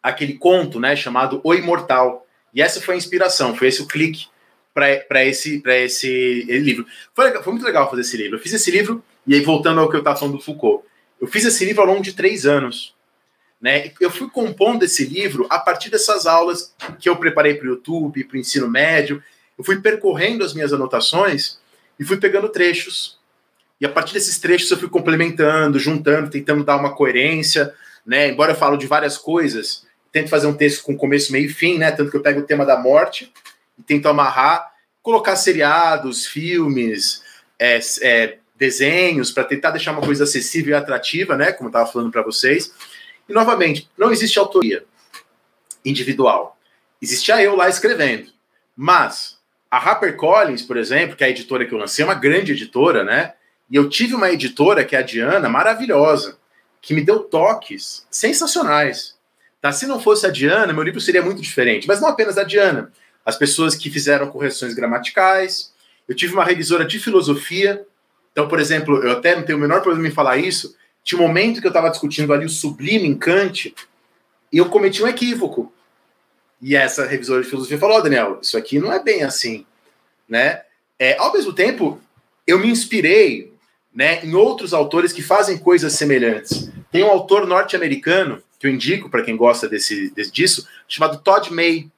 B: aquele conto, né, chamado O Imortal. E essa foi a inspiração, foi esse o clique para esse livro. Foi muito legal fazer esse livro. Eu fiz esse livro, e aí voltando ao que eu estava falando do Foucault, eu fiz esse livro ao longo de 3 anos. Né? Eu fui compondo esse livro a partir dessas aulas que eu preparei para o YouTube, para o ensino médio. Eu fui percorrendo as minhas anotações e fui pegando trechos. E a partir desses trechos eu fui complementando, juntando, tentando dar uma coerência. Né? Embora eu falo de várias coisas, tento fazer um texto com começo, meio e fim, né? Tanto que eu pego o tema da morte e tento amarrar, colocar seriados, filmes, desenhos, para tentar deixar uma coisa acessível e atrativa, né? Como eu estava falando para vocês. E, novamente, não existe autoria individual. Existia eu lá escrevendo. Mas a HarperCollins, por exemplo, que é a editora que eu lancei, é uma grande editora, né? E eu tive uma editora, que é a Diana, maravilhosa, que me deu toques sensacionais. Tá? Se não fosse a Diana, meu livro seria muito diferente. Mas não apenas a Diana. As pessoas que fizeram correções gramaticais. Eu tive uma revisora de filosofia. Então, por exemplo, eu até não tenho o menor problema em falar isso. Tinha um momento que eu estava discutindo ali o sublime em Kant e eu cometi um equívoco. E essa revisora de filosofia falou, Daniel, isso aqui não é bem assim. Né? Ao mesmo tempo, eu me inspirei, né, em outros autores que fazem coisas semelhantes. Tem um autor norte-americano que eu indico para quem gosta disso, chamado Todd May.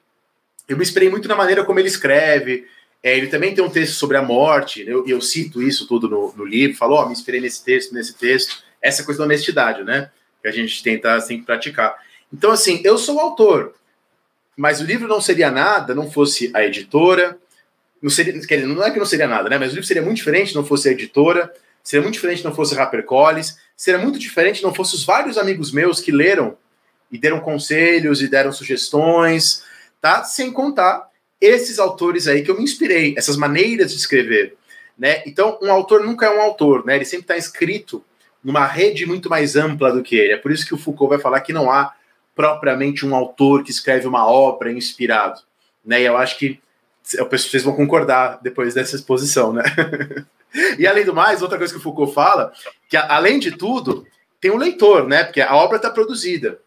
B: Eu me inspirei muito na maneira como ele escreve. Ele também tem um texto sobre a morte, eu cito isso tudo no livro, falo, me inspirei nesse texto, essa coisa da honestidade, né, que a gente tenta sempre praticar. Então, assim, eu sou o autor, mas o livro não seria nada, não fosse a editora, não é que não seria nada, né, mas o livro seria muito diferente se não fosse a editora, seria muito diferente se não fosse a HarperCollins, seria muito diferente se não fossem os vários amigos meus que leram e deram conselhos e deram sugestões, tá? Sem contar esses autores aí que eu me inspirei, essas maneiras de escrever, né? Então, um autor nunca é um autor, né? Ele sempre está inscrito numa rede muito mais ampla do que ele. É por isso que o Foucault vai falar que não há propriamente um autor que escreve uma obra inspirado, né? E eu acho que vocês vão concordar depois dessa exposição, né? E além do mais, outra coisa que o Foucault fala, que além de tudo, tem um leitor, né? Porque a obra está produzida.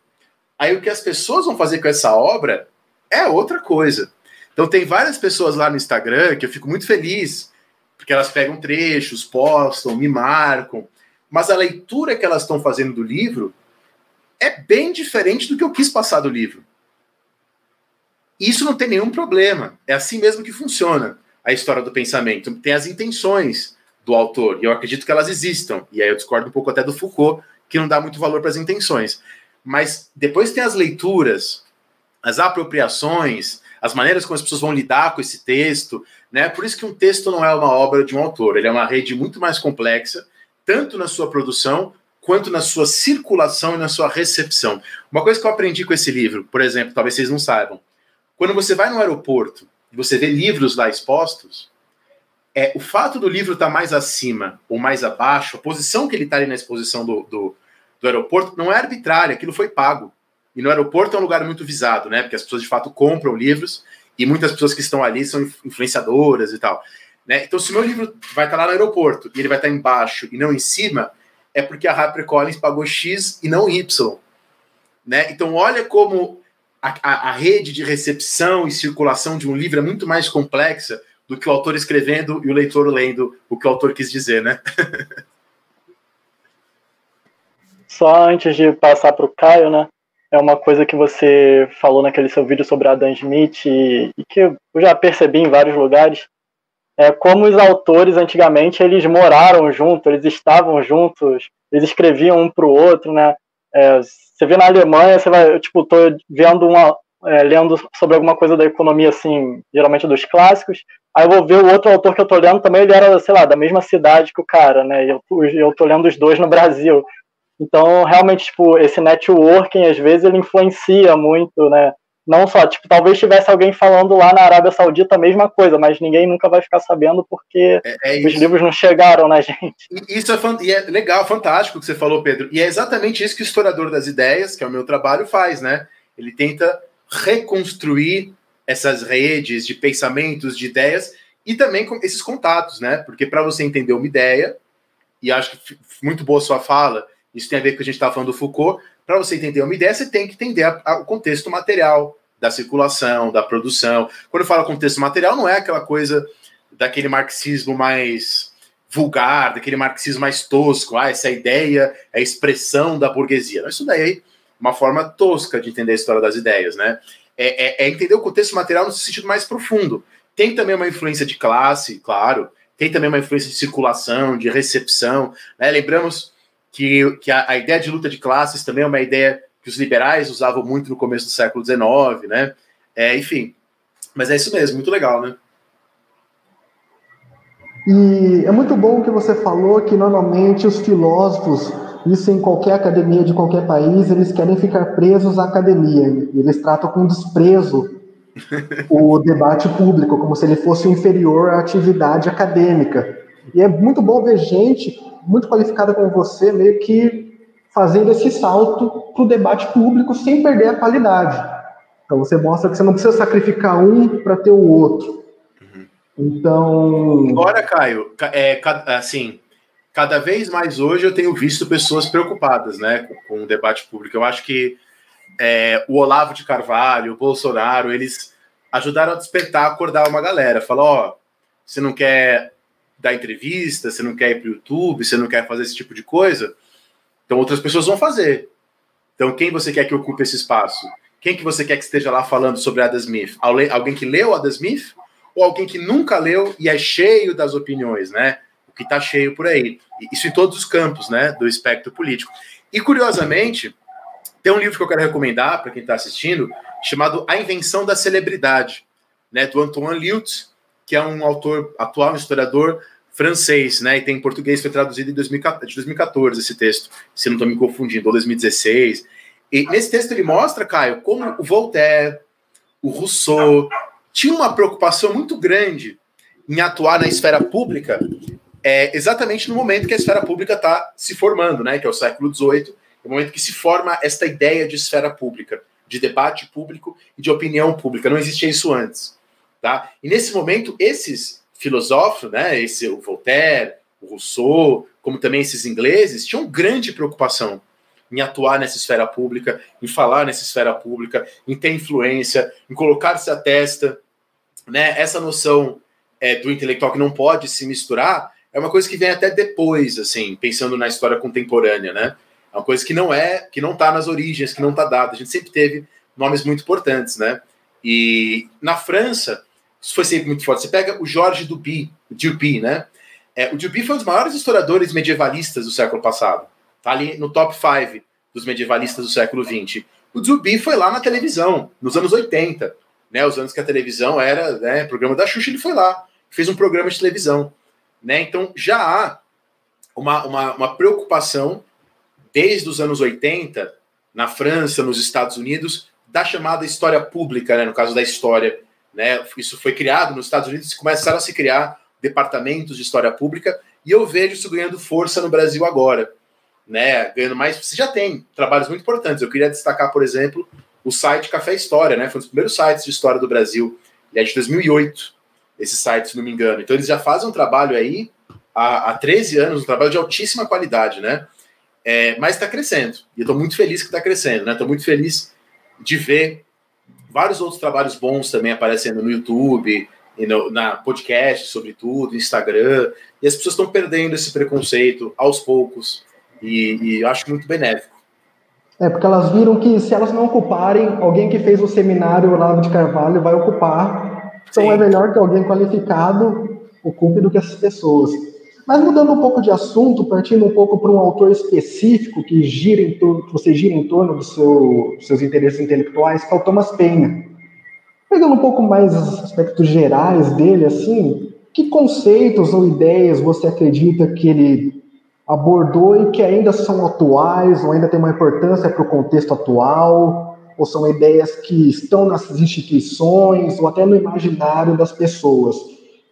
B: Aí o que as pessoas vão fazer com essa obra é outra coisa. Então tem várias pessoas lá no Instagram que eu fico muito feliz, porque elas pegam trechos, postam, me marcam, mas a leitura que elas estão fazendo do livro é bem diferente do que eu quis passar do livro. E isso não tem nenhum problema. É assim mesmo que funciona a história do pensamento. Tem as intenções do autor, e eu acredito que elas existam, e aí eu discordo um pouco até do Foucault, que não dá muito valor para as intenções. Mas depois tem as leituras, as apropriações, as maneiras como as pessoas vão lidar com esse texto, né? Por isso que um texto não é uma obra de um autor, ele é uma rede muito mais complexa, tanto na sua produção, quanto na sua circulação e na sua recepção. Uma coisa que eu aprendi com esse livro, por exemplo, talvez vocês não saibam, quando você vai no aeroporto e você vê livros lá expostos, o fato do livro estar mais acima ou mais abaixo, a posição que ele está ali na exposição do aeroporto não é arbitrária, aquilo foi pago. E no aeroporto é um lugar muito visado, né? Porque as pessoas de fato compram livros e muitas pessoas que estão ali são influenciadoras e tal, né? Então, se o meu livro vai estar lá no aeroporto e ele vai estar embaixo e não em cima, é porque a HarperCollins pagou X e não Y, né? Então, olha como a rede de recepção e circulação de um livro é muito mais complexa do que o autor escrevendo e o leitor lendo o que o autor quis dizer, né?
A: Só antes de passar para o Caio, né? É uma coisa que você falou naquele seu vídeo sobre Adam Smith e que eu já percebi em vários lugares. É como os autores antigamente eles moraram juntos, eles estavam juntos, eles escreviam um para o outro, né? Você vê na Alemanha, você vai, tipo, tô vendo lendo sobre alguma coisa da economia, assim, geralmente dos clássicos, aí eu vou ver o outro autor que eu tô lendo também, ele era, sei lá, da mesma cidade que o cara, né? E eu tô lendo os dois no Brasil. Então, realmente, tipo, esse networking, às vezes, ele influencia muito, né? Não só, tipo, talvez tivesse alguém falando lá na Arábia Saudita a mesma coisa, mas ninguém nunca vai ficar sabendo porque os livros não chegaram na gente.
B: Isso é legal, fantástico o que você falou, Pedro. E é exatamente isso que o historiador das ideias, que é o meu trabalho, faz, né? Ele tenta reconstruir essas redes de pensamentos, de ideias, e também com esses contatos, né? Porque para você entender uma ideia, e acho que muito boa a sua fala, isso tem a ver com o que a gente estava falando do Foucault, para você entender uma ideia, você tem que entender o contexto material da circulação, da produção. Quando eu falo contexto material, não é aquela coisa daquele marxismo mais vulgar, daquele marxismo mais tosco, essa ideia é a expressão da burguesia. Não, isso daí é uma forma tosca de entender a história das ideias, né? É entender o contexto material no sentido mais profundo. Tem também uma influência de classe, claro, tem também uma influência de circulação, de recepção, né? Lembramos que a ideia de luta de classes também é uma ideia que os liberais usavam muito no começo do século XIX, né? Enfim, mas é isso mesmo, muito legal, né?
C: E é muito bom que você falou que normalmente os filósofos, isso em qualquer academia de qualquer país, eles querem ficar presos à academia. Eles tratam com desprezo o debate público, como se ele fosse inferior à atividade acadêmica. E é muito bom ver gente muito qualificada como você, meio que fazendo esse salto para o debate público sem perder a qualidade. Então você mostra que você não precisa sacrificar um para ter o outro. Então...
B: Agora, Caio, assim, cada vez mais hoje eu tenho visto pessoas preocupadas, né, com o debate público. Eu acho que o Olavo de Carvalho, o Bolsonaro, eles ajudaram a despertar, acordar uma galera. Falar, você não quer dar entrevista, você não quer ir para o YouTube, você não quer fazer esse tipo de coisa, então outras pessoas vão fazer. Então quem você quer que ocupe esse espaço? Quem que você quer que esteja lá falando sobre Adam Smith? Alguém que leu Adam Smith? Ou alguém que nunca leu e é cheio das opiniões, né? O que está cheio por aí. Isso em todos os campos, né? Do espectro político. E, curiosamente, tem um livro que eu quero recomendar para quem está assistindo, chamado A Invenção da Celebridade, né? Do Antoine Lyot, que é um autor atual, um historiador francês, né? E tem em português, foi traduzido em 2014 esse texto, se não estou me confundindo, ou 2016. E nesse texto ele mostra, Caio, como o Voltaire, o Rousseau, tinha uma preocupação muito grande em atuar na esfera pública, exatamente no momento que a esfera pública está se formando, né? Que é o século XVIII, o momento que se forma esta ideia de esfera pública, de debate público e de opinião pública. Não existia isso antes. Tá? E nesse momento, esses filósofos, né, o Voltaire, o Rousseau, como também esses ingleses, tinham grande preocupação em atuar nessa esfera pública, em falar nessa esfera pública, em ter influência, em colocar-se à testa, né? Essa noção do intelectual que não pode se misturar é uma coisa que vem até depois, assim, pensando na história contemporânea, né? É uma coisa que não está nas origens, que não está dada. A gente sempre teve nomes muito importantes, né? E na França, isso foi sempre muito forte. Você pega o Georges Duby, né? o Duby foi um dos maiores historiadores medievalistas do século passado. Está ali no top 5 dos medievalistas do século XX. O Duby foi lá na televisão, nos anos 80, né, os anos que a televisão era, né, programa da Xuxa, ele foi lá, fez um programa de televisão. Né? Então já há uma preocupação desde os anos 80, na França, nos Estados Unidos, da chamada história pública, né, no caso da história. Né? Isso foi criado nos Estados Unidos, começaram a se criar departamentos de história pública, e eu vejo isso ganhando força no Brasil agora. Né? Ganhando mais, você já tem trabalhos muito importantes. Eu queria destacar, por exemplo, o site Café História, né? Foi um dos primeiros sites de história do Brasil. Ele é de 2008, esse site, se não me engano. Então eles já fazem um trabalho aí há 13 anos, um trabalho de altíssima qualidade, né? Mas está crescendo. E eu estou muito feliz que está crescendo, né? Estou muito feliz de ver vários outros trabalhos bons também aparecendo no YouTube, e na podcast, sobretudo, Instagram. E as pessoas estão perdendo esse preconceito aos poucos. E eu acho muito benéfico.
C: Porque elas viram que se elas não ocuparem, alguém que fez o seminário Olavo de Carvalho vai ocupar. Então Sim. É melhor que alguém qualificado ocupe do que essas pessoas. Mas mudando um pouco de assunto, partindo um pouco para um autor específico que você gira em torno dos seus interesses intelectuais, que é o Thomas Paine. Pegando um pouco mais os aspectos gerais dele, assim, que conceitos ou ideias você acredita que ele abordou e que ainda são atuais, ou ainda tem uma importância para o contexto atual, ou são ideias que estão nas instituições, ou até no imaginário das pessoas?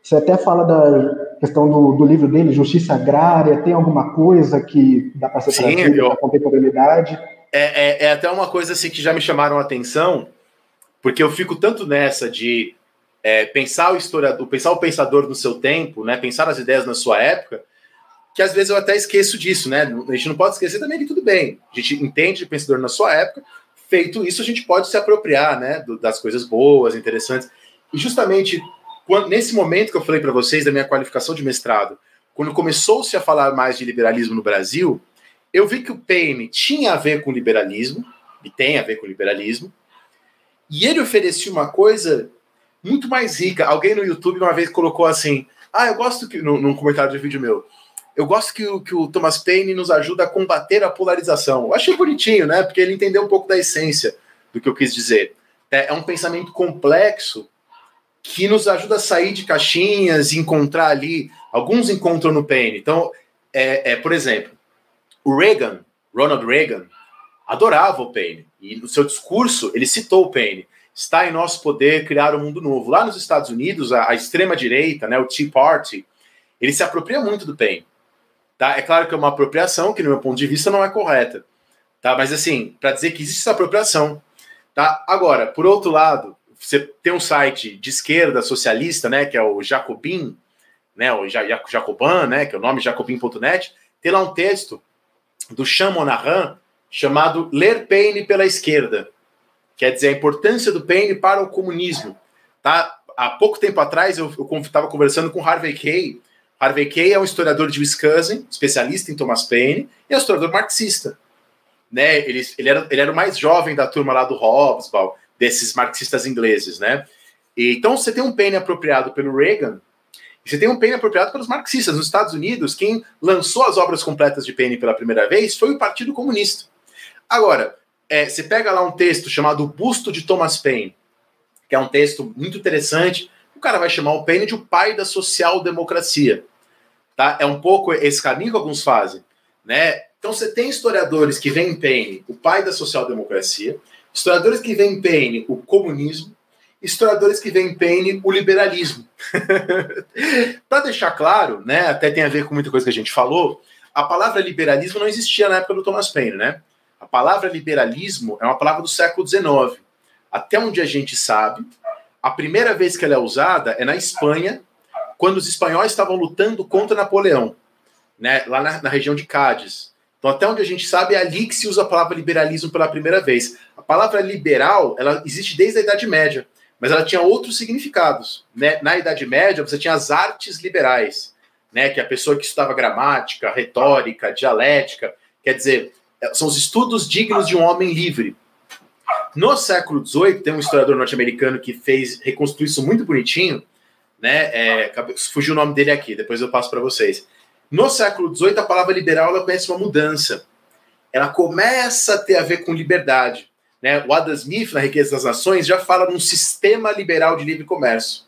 C: Você até fala da questão do livro dele, Justiça Agrária, tem alguma coisa que dá para ser trazida para a contemporaneidade?
B: É até uma coisa assim que já me chamaram a atenção, porque eu fico tanto nessa de pensar o pensador no seu tempo, né, pensar as ideias na sua época, que às vezes eu até esqueço disso, né? A gente não pode esquecer também de tudo bem. A gente entende o pensador na sua época, feito isso, a gente pode se apropriar, né, das coisas boas, interessantes. E justamente nesse momento que eu falei para vocês da minha qualificação de mestrado, quando começou-se a falar mais de liberalismo no Brasil, eu vi que o Paine tinha a ver com liberalismo, e tem a ver com liberalismo, e ele oferecia uma coisa muito mais rica. Alguém no YouTube uma vez colocou assim, eu gosto que, num comentário de vídeo meu, eu gosto que o Thomas Paine nos ajuda a combater a polarização. Eu achei bonitinho, né? Porque ele entendeu um pouco da essência do que eu quis dizer. É um pensamento complexo que nos ajuda a sair de caixinhas e encontrar ali... Alguns encontram no Paine. Então, por exemplo, o Ronald Reagan, adorava o Paine. E no seu discurso, ele citou o Paine. Está em nosso poder criar um mundo novo. Lá nos Estados Unidos, a extrema-direita, né, o Tea Party, ele se apropria muito do Paine. Tá? É claro que é uma apropriação que, no meu ponto de vista, não é correta. Tá? Mas, assim, para dizer que existe essa apropriação. Tá? Agora, por outro lado, você tem um site de esquerda socialista, né, que é o Jacobin, né, o Jacobin, né, que é o nome jacobin.net, tem lá um texto do Sean Monahan chamado Ler Paine pela Esquerda. Quer dizer, a importância do Paine para o comunismo. Tá? Há pouco tempo atrás, eu estava conversando com Harvey Kay. Harvey Kay é um historiador de Wisconsin, especialista em Thomas Paine, e é um historiador marxista. Né? Ele era o mais jovem da turma lá do Hobsbawm, desses marxistas ingleses. Né? Então, você tem um Paine apropriado pelo Reagan, e você tem um Paine apropriado pelos marxistas. Nos Estados Unidos, quem lançou as obras completas de Paine pela primeira vez foi o Partido Comunista. Agora, você pega lá um texto chamado O Busto de Thomas Paine, que é um texto muito interessante. O cara vai chamar o Paine de o pai da social-democracia. Tá? É um pouco esse caminho que alguns fazem. Né? Então você tem historiadores que veem em Paine o pai da social-democracia, historiadores que veem em Paine o comunismo, historiadores que veem em Paine o liberalismo. Para deixar claro, né, até tem a ver com muita coisa que a gente falou, a palavra liberalismo não existia na época do Thomas Paine. Né? A palavra liberalismo é uma palavra do século XIX. Até onde a gente sabe, a primeira vez que ela é usada é na Espanha, quando os espanhóis estavam lutando contra Napoleão, né, lá na região de Cádiz. Então, até onde a gente sabe, é ali que se usa a palavra liberalismo pela primeira vez. A palavra liberal, ela existe desde a Idade Média, mas ela tinha outros significados. Né? Na Idade Média, você tinha as artes liberais, né, que é a pessoa que estudava gramática, retórica, dialética, quer dizer, são os estudos dignos de um homem livre. No século XVIII, tem um historiador norte-americano que reconstruiu isso muito bonitinho, né? Fugiu o nome dele aqui, depois eu passo para vocês. No século XVIII, a palavra liberal ela conhece uma mudança. Ela começa a ter a ver com liberdade. Né? O Adam Smith, na Riqueza das Nações, já fala num sistema liberal de livre comércio.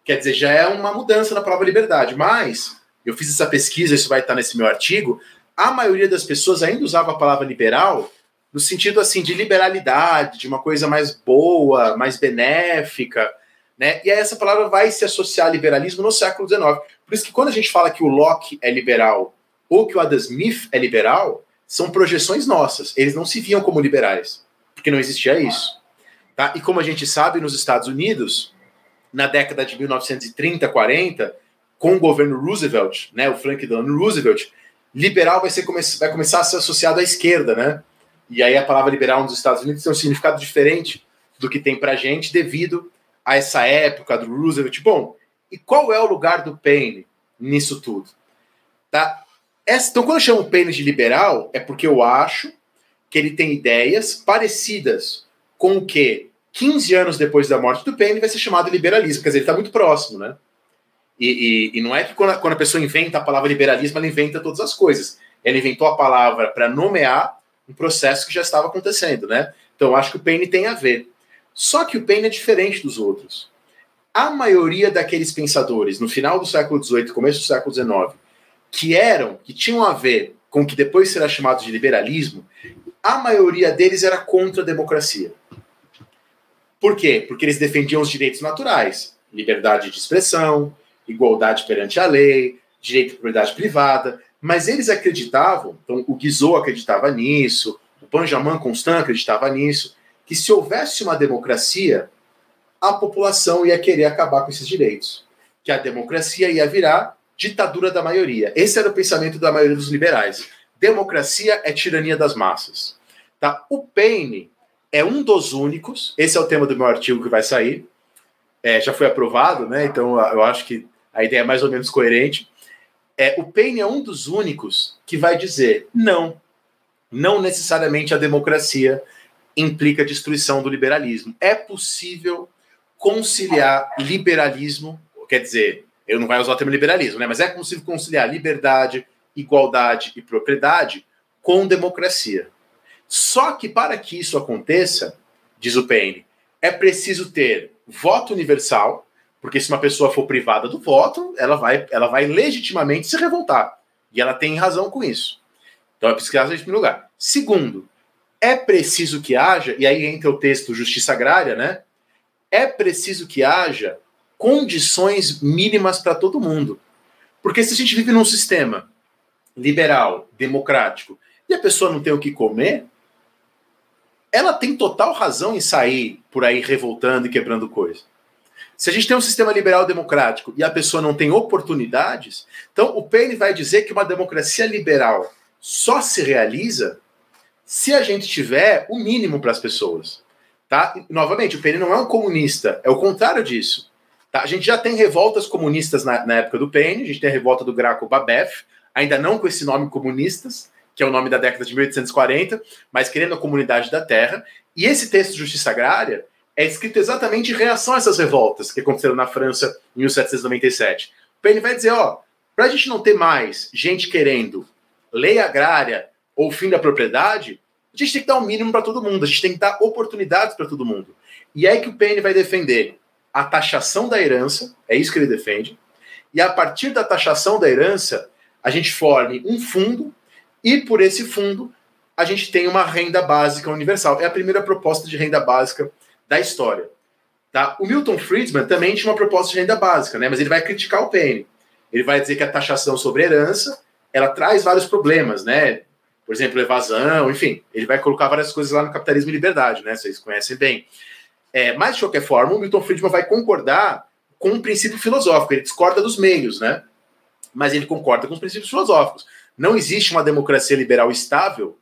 B: Quer dizer, já é uma mudança na palavra liberdade. Mas, eu fiz essa pesquisa, isso vai estar nesse meu artigo, a maioria das pessoas ainda usava a palavra liberal no sentido assim de liberalidade, de uma coisa mais boa, mais benéfica, né? E aí essa palavra vai se associar ao liberalismo no século XIX. Por isso que quando a gente fala que o Locke é liberal ou que o Adam Smith é liberal, são projeções nossas. Eles não se viam como liberais, porque não existia isso. Tá? E como a gente sabe, nos Estados Unidos, na década de 1930, 40, com o governo Roosevelt, né, o Franklin Delano Roosevelt, liberal vai começar a ser associado à esquerda, né? E aí a palavra liberal nos Estados Unidos tem um significado diferente do que tem pra gente devido a essa época do Roosevelt. Bom, e qual é o lugar do Paine nisso tudo? Tá? Então, quando eu chamo o Paine de liberal, é porque eu acho que ele tem ideias parecidas com o que 15 anos depois da morte do Paine vai ser chamado de liberalismo. Quer dizer, ele está muito próximo, né? E não é que quando a pessoa inventa a palavra liberalismo, ela inventa todas as coisas. Ela inventou a palavra para nomear um processo que já estava acontecendo, né? Então, eu acho que o Paine tem a ver. Só que o Paine é diferente dos outros. A maioria daqueles pensadores, no final do século XVIII, começo do século XIX, que tinham a ver com o que depois será chamado de liberalismo, a maioria deles era contra a democracia. Por quê? Porque eles defendiam os direitos naturais, liberdade de expressão, igualdade perante a lei, direito à propriedade privada, mas eles acreditavam, então o Guizot acreditava nisso, o Benjamin Constant acreditava nisso, que se houvesse uma democracia, a população ia querer acabar com esses direitos, que a democracia ia virar ditadura da maioria. Esse era o pensamento da maioria dos liberais. Democracia é tirania das massas. Tá? O Paine é um dos únicos, esse é o tema do meu artigo que vai sair, já foi aprovado, né? Então eu acho que a ideia é mais ou menos coerente. O Paine é um dos únicos que vai dizer não necessariamente a democracia implica a destruição do liberalismo. É possível conciliar liberalismo, quer dizer, eu não vai usar o termo liberalismo, né? Mas é possível conciliar liberdade, igualdade e propriedade com democracia. Só que para que isso aconteça, diz o Paine, é preciso ter voto universal, porque se uma pessoa for privada do voto, ela vai legitimamente se revoltar. E ela tem razão com isso. Então é preciso que haja em primeiro lugar. Segundo, é preciso que haja, e aí entra o texto Justiça Agrária, né? É preciso que haja condições mínimas para todo mundo. Porque se a gente vive num sistema liberal, democrático, e a pessoa não tem o que comer, ela tem total razão em sair por aí revoltando e quebrando coisa. Se a gente tem um sistema liberal democrático e a pessoa não tem oportunidades, então o Paine vai dizer que uma democracia liberal só se realiza se a gente tiver o mínimo para as pessoas. Tá? E, novamente, o Paine não é um comunista, é o contrário disso. Tá? A gente já tem revoltas comunistas na época do Paine, a gente tem a revolta do Graco Babef, ainda não com esse nome comunistas, que é o nome da década de 1840, mas querendo a comunidade da terra. E esse texto de Justiça Agrária é escrito exatamente em reação a essas revoltas que aconteceram na França em 1797. O Paine vai dizer, para a gente não ter mais gente querendo lei agrária ou fim da propriedade, a gente tem que dar um mínimo para todo mundo, a gente tem que dar oportunidades para todo mundo. E é aí que o Paine vai defender a taxação da herança, é isso que ele defende, e a partir da taxação da herança, a gente forme um fundo, e por esse fundo, a gente tem uma renda básica universal. É a primeira proposta de renda básica da história. Tá? O Milton Friedman também tinha uma proposta de renda básica, né? Mas ele vai criticar o Paine. Ele vai dizer que a taxação sobre herança, ela traz vários problemas, né? Por exemplo, evasão, enfim. Ele vai colocar várias coisas lá no Capitalismo e Liberdade, né? Vocês conhecem bem. Mas, de qualquer forma, o Milton Friedman vai concordar com um princípio filosófico. Ele discorda dos meios, né? Mas ele concorda com os princípios filosóficos. Não existe uma democracia liberal estável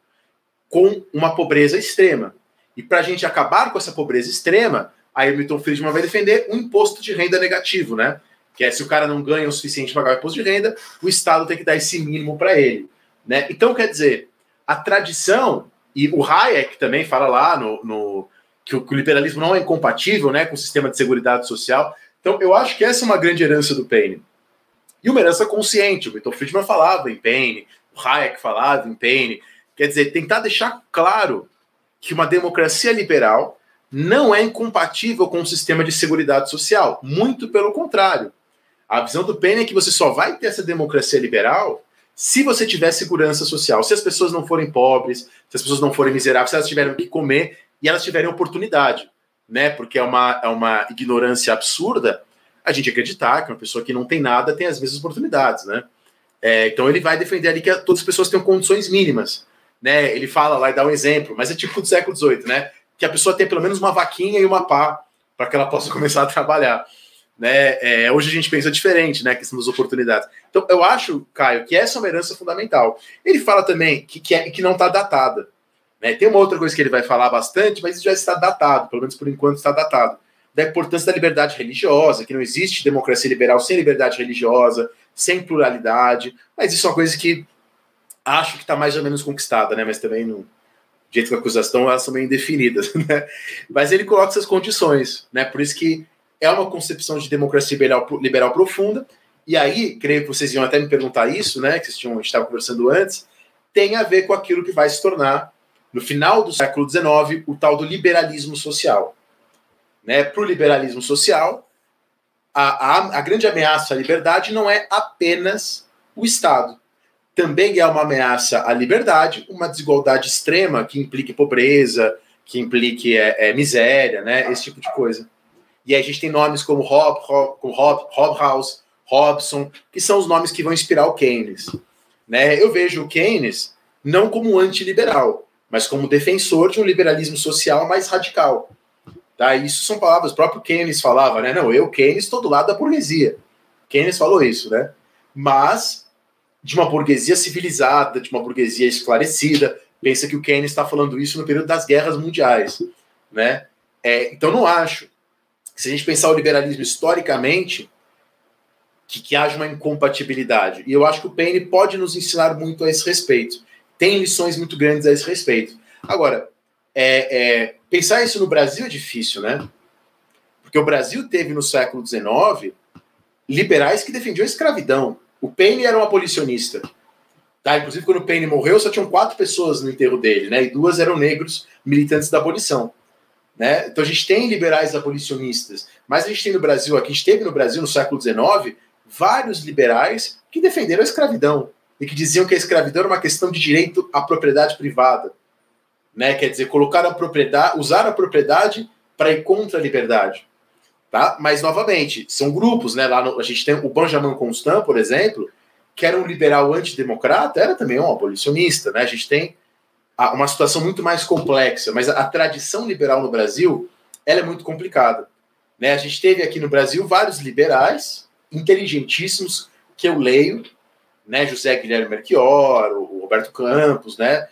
B: com uma pobreza extrema. E para a gente acabar com essa pobreza extrema, aí o Milton Friedman vai defender um imposto de renda negativo, né? Que é se o cara não ganha o suficiente para pagar o imposto de renda, o Estado tem que dar esse mínimo para ele. Né? Então, quer dizer, a tradição, e o Hayek também fala lá que o liberalismo não é incompatível, né, com o sistema de seguridade social. Então, eu acho que essa é uma grande herança do Paine. E uma herança consciente. O Milton Friedman falava em Paine, o Hayek falava em Paine. Quer dizer, tentar deixar claro que uma democracia liberal não é incompatível com um sistema de seguridade social. Muito pelo contrário. A visão do Paine é que você só vai ter essa democracia liberal se você tiver segurança social. Se as pessoas não forem pobres, se as pessoas não forem miseráveis, se elas tiverem o que comer e elas tiverem oportunidade. Né? Porque é uma ignorância absurda a gente acreditar que uma pessoa que não tem nada tem as mesmas oportunidades. Né? Então ele vai defender ali que todas as pessoas tenham condições mínimas. Né? Ele fala lá e dá um exemplo, mas é tipo do século XVIII, né? Que a pessoa tem pelo menos uma vaquinha e uma pá para que ela possa começar a trabalhar. Né? Hoje a gente pensa diferente, né? A questão das oportunidades. Então eu acho, Caio, que essa é uma herança fundamental. Ele fala também que não está datada. Né? Tem uma outra coisa que ele vai falar bastante, mas isso já está datado, pelo menos por enquanto está datado, da importância da liberdade religiosa, que não existe democracia liberal sem liberdade religiosa, sem pluralidade, mas isso é uma coisa que acho que está mais ou menos conquistada, né? Mas também não... Do jeito que as coisas estão, elas são meio indefinidas, né? Mas ele coloca essas condições, né? Por isso que é uma concepção de democracia liberal profunda, e aí, creio que vocês iam até me perguntar isso, né? Que a gente estava conversando antes, tem a ver com aquilo que vai se tornar, no final do século XIX, o tal do liberalismo social. Né? Para o liberalismo social, a grande ameaça à liberdade não é apenas o Estado. Também é uma ameaça à liberdade, uma desigualdade extrema que implique pobreza, que implique miséria, né? Esse tipo de coisa. E aí a gente tem nomes como Hobhouse, Hobson, que são os nomes que vão inspirar o Keynes. Né? Eu vejo o Keynes não como um antiliberal, mas como defensor de um liberalismo social mais radical. Tá? Isso são palavras, o próprio Keynes falava, né? Não, Keynes, estou do lado da burguesia. Keynes falou isso, né? Mas de uma burguesia civilizada, de uma burguesia esclarecida. Pensa que o Keynes está falando isso no período das guerras mundiais. Né? Então não acho que, se a gente pensar o liberalismo historicamente, que haja uma incompatibilidade. E eu acho que o Paine pode nos ensinar muito a esse respeito. Tem lições muito grandes a esse respeito. Agora, pensar isso no Brasil é difícil, né? Porque o Brasil teve no século XIX liberais que defendiam a escravidão. O Paine era um abolicionista. Tá? Inclusive, quando o Paine morreu, só tinham 4 pessoas no enterro dele, né? E 2 eram negros militantes da abolição. Né? Então a gente tem liberais abolicionistas, mas a gente tem no Brasil, aqui a gente teve no Brasil no século XIX, vários liberais que defenderam a escravidão e que diziam que a escravidão era uma questão de direito à propriedade privada. Né? Quer dizer, usar a propriedade para ir contra a liberdade. Tá? Mas, novamente, são grupos. Né? A gente tem o Benjamin Constant, por exemplo, que era um liberal antidemocrata, era também um abolicionista. Né? A gente tem uma situação muito mais complexa, mas a tradição liberal no Brasil ela é muito complicada. Né? A gente teve aqui no Brasil vários liberais inteligentíssimos que eu leio, né? José Guilherme Melchior, o Roberto Campos, né?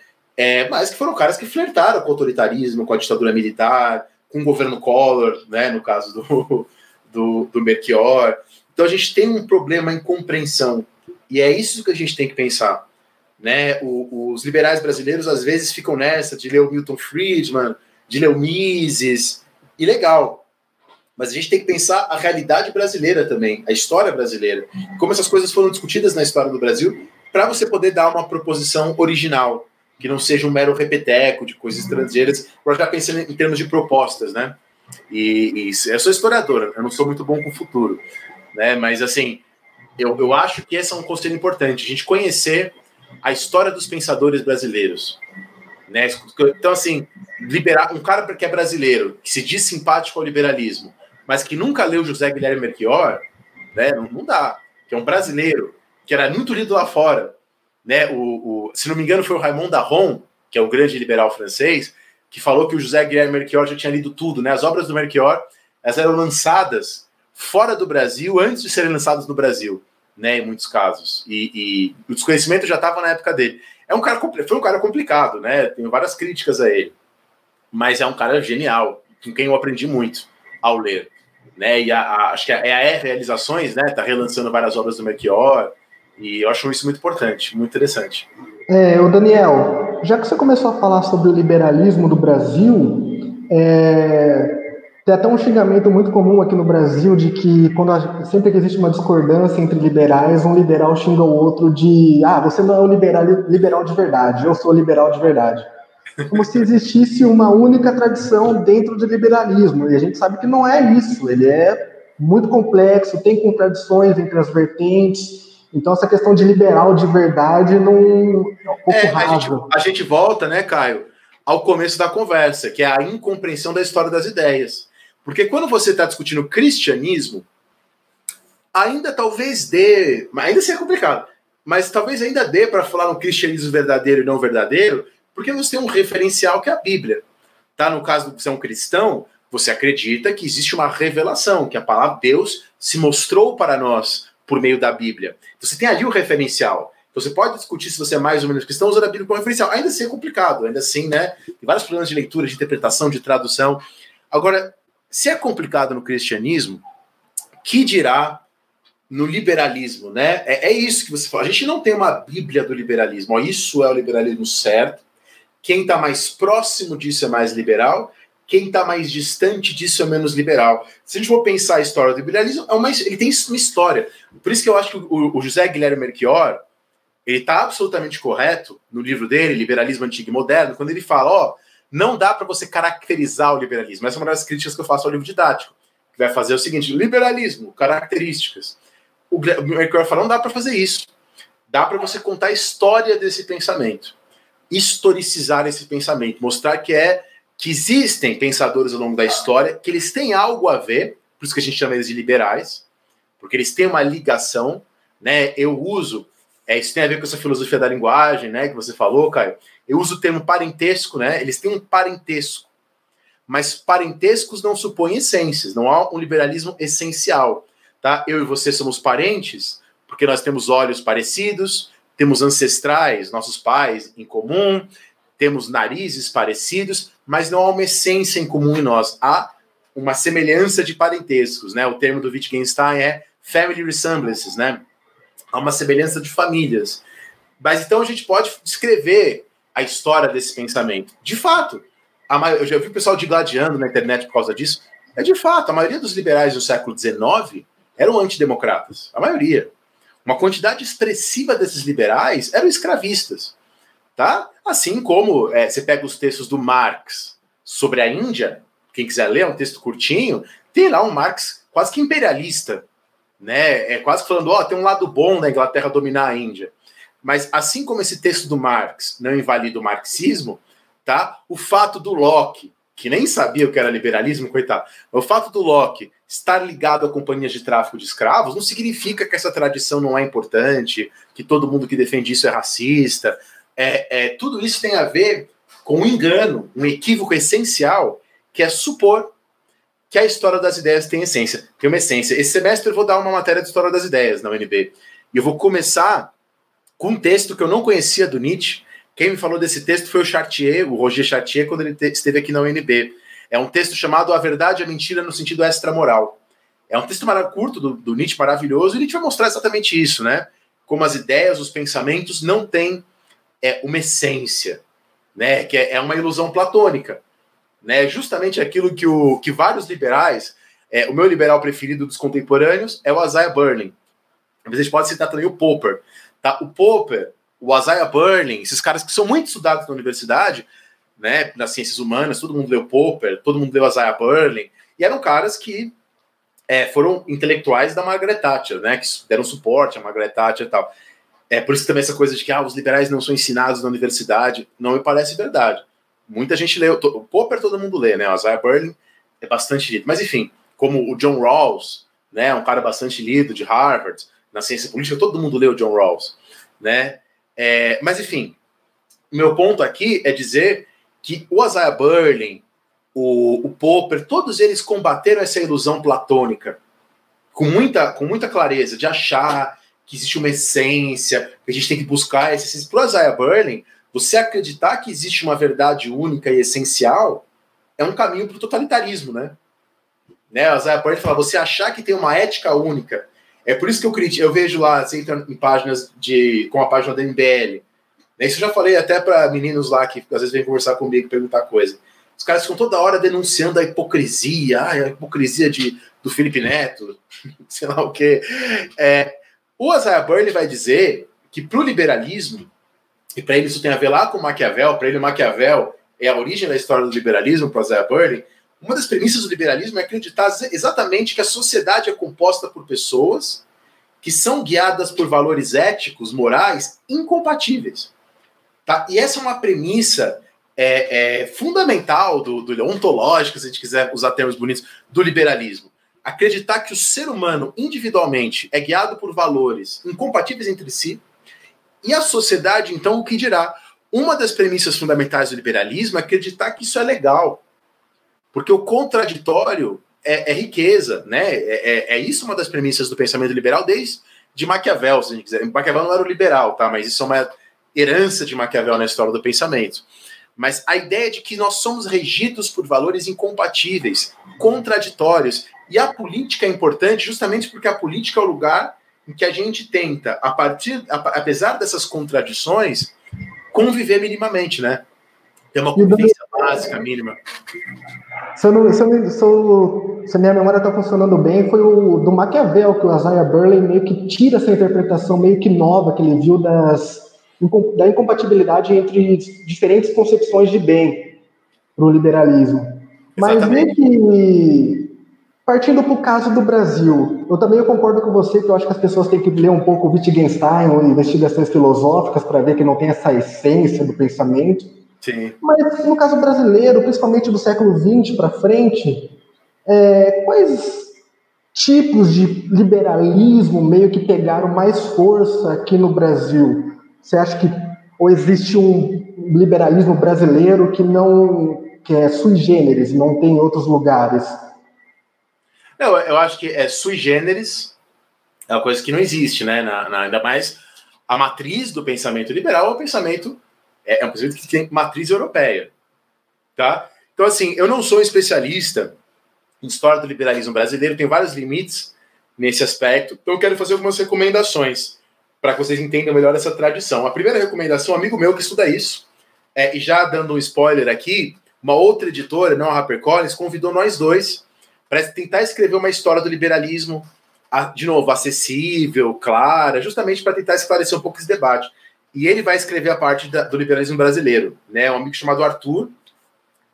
B: Mas que foram caras que flertaram com o autoritarismo, com a ditadura militar, com o governo Collor, né? No caso do Melchior. Então a gente tem um problema em compreensão, e é isso que a gente tem que pensar. Né? Os liberais brasileiros às vezes ficam nessa de ler o Milton Friedman, de ler o Mises, e legal. Mas a gente tem que pensar a realidade brasileira também, a história brasileira, como essas coisas foram discutidas na história do Brasil, para você poder dar uma proposição original, que não seja um mero repeteco de coisas estrangeiras, para já pensando em termos de propostas, né? E eu sou historiador, eu não sou muito bom com o futuro, né? Mas assim, eu acho que esse é um conselho importante, a gente conhecer a história dos pensadores brasileiros. Né? Então, assim, um cara que é brasileiro, que se diz simpático ao liberalismo, mas que nunca leu José Guilherme Melchior, né? Não dá. Que é um brasileiro, que era muito lido lá fora. Né? Se não me engano, foi o Raymond Aron, que é o grande liberal francês, que falou que o José Guilherme Melchior já tinha lido tudo. Né? As obras do Melchior elas eram lançadas fora do Brasil antes de serem lançadas no Brasil. Né, em muitos casos. E o desconhecimento já estava na época dele. Foi um cara complicado, né? Tenho várias críticas a ele. Mas é um cara genial, com quem eu aprendi muito ao ler. Né? E acho que a Realizações, né? Tá relançando várias obras do Melchior. E eu acho isso muito importante, muito interessante.
C: O Daniel, já que você começou a falar sobre o liberalismo do Brasil, Tem até um xingamento muito comum aqui no Brasil de que sempre que existe uma discordância entre liberais, um liberal xinga o outro de você não é um liberal de verdade, eu sou liberal de verdade. Como se existisse uma única tradição dentro do liberalismo, e a gente sabe que não é isso, ele é muito complexo, tem contradições entre as vertentes, então essa questão de liberal de verdade não é um pouco rasa.
B: A gente volta, né, Caio, ao começo da conversa, que é a incompreensão da história das ideias. Porque quando você está discutindo cristianismo, ainda talvez dê, ainda assim é complicado, mas talvez ainda dê para falar um cristianismo verdadeiro e não verdadeiro, porque você tem um referencial que é a Bíblia. Tá? No caso de você é um cristão, você acredita que existe uma revelação, que a palavra de Deus se mostrou para nós por meio da Bíblia. Você tem ali o referencial. Você pode discutir se você é mais ou menos cristão usando a Bíblia como referencial. Ainda assim é complicado, ainda assim, né? Tem vários problemas de leitura, de interpretação, de tradução. Agora, se é complicado no cristianismo, que dirá no liberalismo, né? É isso que você fala. A gente não tem uma Bíblia do liberalismo. Ó, isso é o liberalismo certo. Quem está mais próximo disso é mais liberal. Quem está mais distante disso é menos liberal. Se a gente for pensar a história do liberalismo, ele tem uma história. Por isso que eu acho que o José Guilherme Melchior, ele está absolutamente correto no livro dele, Liberalismo Antigo e Moderno, quando ele fala, não dá para você caracterizar o liberalismo. Essa é uma das críticas que eu faço ao livro didático, que vai fazer o seguinte: liberalismo, características. O Melchior fala, não dá para fazer isso. Dá para você contar a história desse pensamento, historicizar esse pensamento, mostrar que existem pensadores ao longo da história, que eles têm algo a ver, por isso que a gente chama eles de liberais, porque eles têm uma ligação, né? Eu uso, isso tem a ver com essa filosofia da linguagem, né, que você falou, Caio. Eu uso o termo parentesco, né? Eles têm um parentesco, mas parentescos não supõem essências, não há um liberalismo essencial, tá? Eu e você somos parentes porque nós temos olhos parecidos, temos ancestrais, nossos pais em comum, temos narizes parecidos, mas não há uma essência em comum em nós. Há uma semelhança de parentescos, né? O termo do Wittgenstein é family resemblances, né? Há uma semelhança de famílias. Mas então a gente pode descrever a história desse pensamento. De fato, eu já vi o pessoal digladiando na internet por causa disso. De fato, a maioria dos liberais do século XIX eram antidemocratas. A maioria. Uma quantidade expressiva desses liberais eram escravistas. Tá? Assim como você pega os textos do Marx sobre a Índia, quem quiser ler, é um texto curtinho, tem lá um Marx quase que imperialista, né? Quase que falando, tem um lado bom da Inglaterra dominar a Índia. Mas assim como esse texto do Marx não invalida o marxismo, tá? O fato do Locke, que nem sabia o que era liberalismo, coitado, o fato do Locke estar ligado a companhias de tráfico de escravos não significa que essa tradição não é importante, que todo mundo que defende isso é racista. Tudo isso tem a ver com um engano, um equívoco essencial, que é supor que a história das ideias tem essência. Tem uma essência. Esse semestre eu vou dar uma matéria de história das ideias na UNB. E eu vou começar com um texto que eu não conhecia do Nietzsche. Quem me falou desse texto foi o Roger Chartier, quando ele esteve aqui na UNB. É um texto chamado A Verdade e a Mentira no Sentido Extramoral. É um texto curto do Nietzsche, maravilhoso, e Nietzsche vai mostrar exatamente isso, né? Como as ideias, os pensamentos não têm uma essência, né? Que é uma ilusão platônica, né? Justamente aquilo que vários liberais, o meu liberal preferido dos contemporâneos é o Isaiah Berlin. A gente pode citar também o Popper. Tá? O Popper, o Isaiah Berlin, esses caras que são muito estudados na universidade, né, nas ciências humanas, todo mundo leu Popper, todo mundo leu Isaiah Berlin, e eram caras que foram intelectuais da Margaret Thatcher, né, que deram suporte à Margaret Thatcher e tal. Por isso também essa coisa de que os liberais não são ensinados na universidade, não me parece verdade. Muita gente leu, o Popper todo mundo lê, né, o Isaiah Berlin é bastante lido, mas enfim, como o John Rawls, né, um cara bastante lido de Harvard, na ciência política, todo mundo leu o John Rawls, né, mas enfim, meu ponto aqui é dizer que o Isaiah Berlin, o Popper, todos eles combateram essa ilusão platônica com muita clareza, de achar que existe uma essência, que a gente tem que buscar essa essência. Para o Isaiah Berlin, você acreditar que existe uma verdade única e essencial é um caminho para o totalitarismo, né? O Isaiah Berlin fala, você achar que tem uma ética única. É por isso que eu vejo lá, você entra em páginas com a página da MBL. Isso eu já falei até para meninos lá que às vezes vêm conversar comigo, perguntar coisa. os caras ficam toda hora denunciando a hipocrisia, a hipocrisia do Felipe Neto, sei lá o quê. O Isaiah Berlin vai dizer que para o liberalismo, e para ele isso tem a ver lá com Maquiavel, para ele Maquiavel é a origem da história do liberalismo, para o Isaiah Berlin, uma das premissas do liberalismo é acreditar exatamente que a sociedade é composta por pessoas que são guiadas por valores éticos, morais, incompatíveis. Tá? E essa é uma premissa fundamental do ontológica, se a gente quiser usar termos bonitos, do liberalismo. Acreditar que o ser humano, individualmente, é guiado por valores incompatíveis entre si, e a sociedade, então, o que dirá? Uma das premissas fundamentais do liberalismo é acreditar que isso é legal, porque o contraditório é riqueza, né? Isso uma das premissas do pensamento liberal desde Maquiavel, se a gente quiser. Maquiavel não era o liberal, tá? Mas isso é uma herança de Maquiavel na história do pensamento. Mas a ideia de que nós somos regidos por valores incompatíveis, contraditórios, e a política é importante justamente porque a política é o lugar em que a gente tenta, apesar dessas contradições, conviver minimamente, né? Ter uma convivência básica, mínima.
C: Se a minha memória está funcionando bem, foi o do Maquiavel que o Isaiah Berlin meio que tira essa interpretação meio que nova que ele viu da incompatibilidade entre diferentes concepções de bem para o liberalismo. Mas meio que, partindo para o caso do Brasil, eu também concordo com você que eu acho que as pessoas têm que ler um pouco o Wittgenstein ou investigações filosóficas para ver que não tem essa essência do pensamento.
B: Sim.
C: Mas no caso brasileiro, principalmente do século XX para frente, quais tipos de liberalismo meio que pegaram mais força aqui no Brasil? Você acha que ou existe um liberalismo brasileiro que é sui generis, não tem em outros lugares?
B: Não, eu acho que sui generis é uma coisa que não existe, né? Ainda mais a matriz do pensamento liberal é um pensamento que tem matriz europeia, tá? Então, assim, eu não sou especialista em história do liberalismo brasileiro, tenho vários limites nesse aspecto, então eu quero fazer algumas recomendações para que vocês entendam melhor essa tradição. A primeira recomendação, um amigo meu que estuda isso, e já dando um spoiler aqui, uma outra editora, não a HarperCollins, convidou nós dois para tentar escrever uma história do liberalismo, de novo, acessível, clara, justamente para tentar esclarecer um pouco esse debate. E ele vai escrever a parte do liberalismo brasileiro, né? Um amigo chamado Arthur,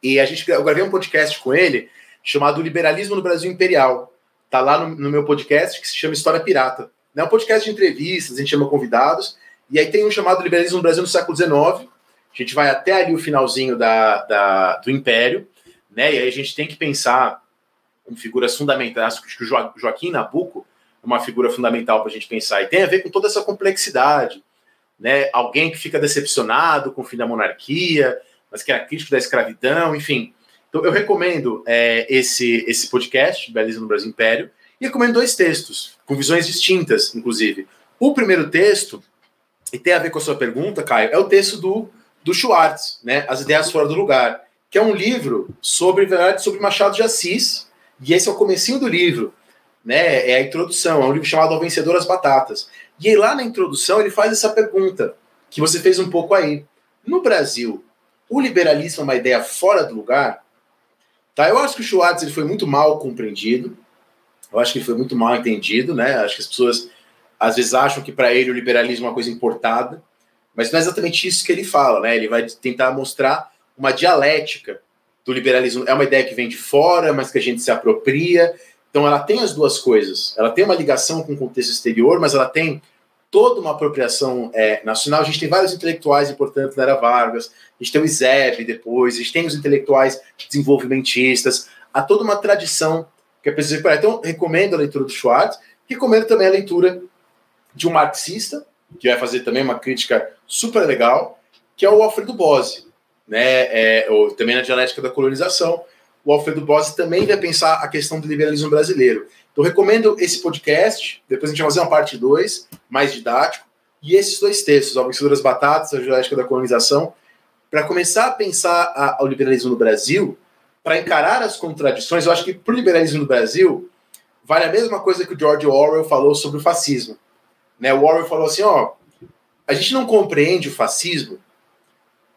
B: e eu gravei um podcast com ele chamado Liberalismo no Brasil Imperial. Tá lá no meu podcast, que se chama História Pirata. É um podcast de entrevistas, a gente chama convidados, e aí tem um chamado Liberalismo no Brasil no século XIX, a gente vai até ali o finalzinho do Império, né? E aí a gente tem que pensar em figuras fundamentais, acho que o Joaquim Nabuco é uma figura fundamental para a gente pensar, e tem a ver com toda essa complexidade, né? Alguém que fica decepcionado com o fim da monarquia, mas que é crítico da escravidão, enfim. Então eu recomendo esse podcast, Liberalismo no Brasil Império, e recomendo 2 textos, com visões distintas, inclusive. O primeiro texto, e tem a ver com a sua pergunta, Caio, é o texto do Schwartz, né? As Ideias Fora do Lugar, que é um livro sobre Machado de Assis, e esse é o comecinho do livro, né? É a introdução, é um livro chamado Ao Vencedor as Batatas. E aí lá na introdução ele faz essa pergunta, que você fez um pouco aí. No Brasil, o liberalismo é uma ideia fora do lugar? Tá? Eu acho que o Schwartz ele foi muito mal compreendido, eu acho que ele foi muito mal entendido, né? Acho que as pessoas às vezes acham que para ele o liberalismo é uma coisa importada, mas não é exatamente isso que ele fala, né? Ele vai tentar mostrar uma dialética do liberalismo. É uma ideia que vem de fora, mas que a gente se apropria. Então ela tem as duas coisas. Ela tem uma ligação com o contexto exterior, mas ela tem toda uma apropriação nacional. A gente tem vários intelectuais importantes na era Vargas, a gente tem o Izeb depois, a gente tem os intelectuais desenvolvimentistas. Há toda uma tradição que é preciso recuperar. Então, recomendo a leitura do Schwartz, recomendo também a leitura de um marxista, que vai fazer também uma crítica super legal, que é o Alfredo Bose, né? Também na dialética da colonização. O Alfredo Bose também vai pensar a questão do liberalismo brasileiro. Então, recomendo esse podcast, depois a gente vai fazer uma parte 2, mais didático, e esses 2 textos, Ao Vencedor das Batatas, a dialética da colonização, para começar a pensar o liberalismo no Brasil, para encarar as contradições. Eu acho que para o liberalismo no Brasil, vale a mesma coisa que o George Orwell falou sobre o fascismo. Né? O Orwell falou assim, a gente não compreende o fascismo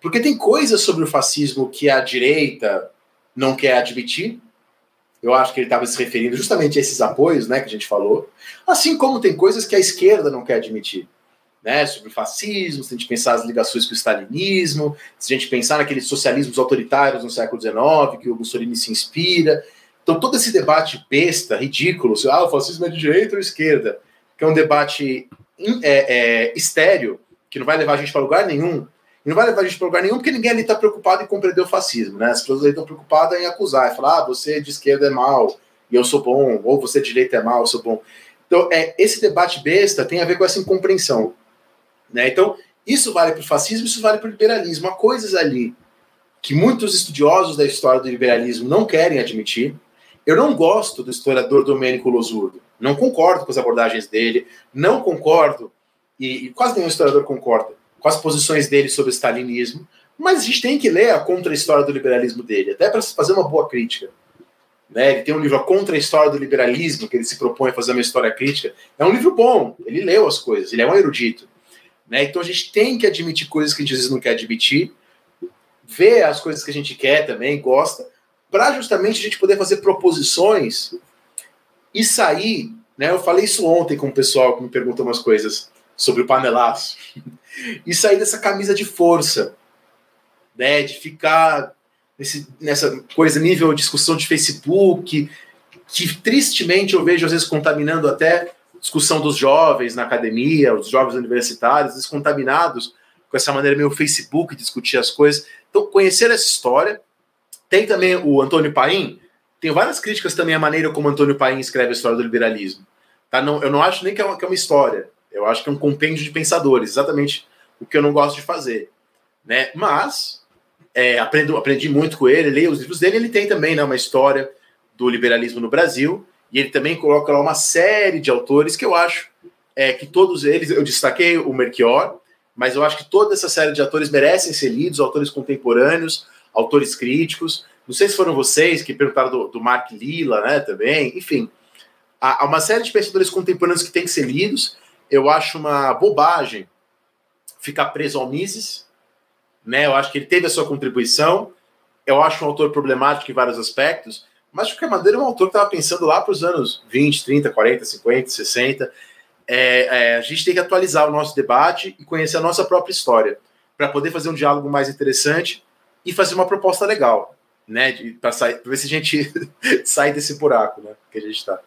B: porque tem coisas sobre o fascismo que a direita não quer admitir. Eu acho que ele estava se referindo justamente a esses apoios, né, que a gente falou. Assim como tem coisas que a esquerda não quer admitir, né, sobre o fascismo, se a gente pensar as ligações com o stalinismo, se a gente pensar naqueles socialismos autoritários no século XIX, que o Mussolini se inspira. Então, todo esse debate besta, ridículo, se o fascismo é de direita ou esquerda, que é um debate estéril, que não vai levar a gente para lugar nenhum, e não vai levar a gente para lugar nenhum porque ninguém ali está preocupado em compreender o fascismo, né? As pessoas ali estão preocupadas em acusar, em falar, você de esquerda é mal e eu sou bom, ou você de direita é mal, eu sou bom. Então, esse debate besta tem a ver com essa incompreensão, né? Então, isso vale para o fascismo, isso vale para o liberalismo. Há coisas ali que muitos estudiosos da história do liberalismo não querem admitir. Eu não gosto do historiador Domênico Losurdo, não concordo com as abordagens dele, não concordo, e quase nenhum historiador concorda com as posições dele sobre o stalinismo, mas a gente tem que ler a contra-história do liberalismo dele, até para fazer uma boa crítica. Né? Ele tem um livro, A Contra-História do Liberalismo, que ele se propõe a fazer uma história crítica. É um livro bom, ele leu as coisas, ele é um erudito. Né? Então a gente tem que admitir coisas que a gente às vezes não quer admitir, ver as coisas que a gente quer também, gosta, para justamente a gente poder fazer proposições e sair, né? Eu falei isso ontem com o pessoal que me perguntou umas coisas sobre o panelaço, e sair dessa camisa de força, né? De ficar nessa coisa, nível discussão de Facebook, que tristemente eu vejo às vezes contaminando até discussão dos jovens na academia, os jovens universitários, descontaminados com essa maneira meio Facebook de discutir as coisas. Então, conhecer essa história. Tem também o Antônio Paim, tem várias críticas também à maneira como Antônio Paim escreve a história do liberalismo. Tá? Eu não acho nem que é uma história, eu acho que é um compêndio de pensadores, exatamente o que eu não gosto de fazer. Né? Mas, aprendi muito com ele, leio os livros dele, ele tem também, né, uma história do liberalismo no Brasil, e ele também coloca lá uma série de autores que eu acho que todos eles, eu destaquei o Melchior, mas eu acho que toda essa série de autores merecem ser lidos, autores contemporâneos, autores críticos. Não sei se foram vocês que perguntaram do Mark Lilla, né, também. Enfim, há uma série de pensadores contemporâneos que têm que ser lidos. Eu acho uma bobagem ficar preso ao Mises, né? Eu acho que ele teve a sua contribuição. Eu acho um autor problemático em vários aspectos, mas de qualquer maneira é um autor que estava pensando lá para os anos 20, 30, 40, 50, 60. A gente tem que atualizar o nosso debate e conhecer a nossa própria história para poder fazer um diálogo mais interessante e fazer uma proposta legal, né? Para ver se a gente sai desse buraco, né, que a gente está.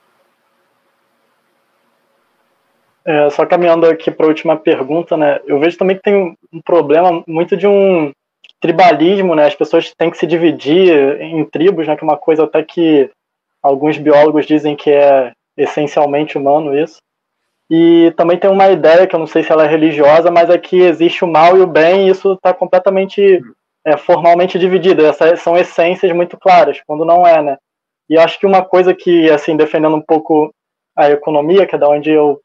A: Só caminhando aqui para a última pergunta, né? Eu vejo também que tem um problema muito de um tribalismo, né? As pessoas têm que se dividir em tribos, né? Que é uma coisa até que alguns biólogos dizem que é essencialmente humano isso. E também tem uma ideia, que eu não sei se ela é religiosa, mas é que existe o mal e o bem, e isso está completamente formalmente dividido. Essas são essências muito claras, quando não é, né? E eu acho que uma coisa que, assim, defendendo um pouco a economia, que é da onde eu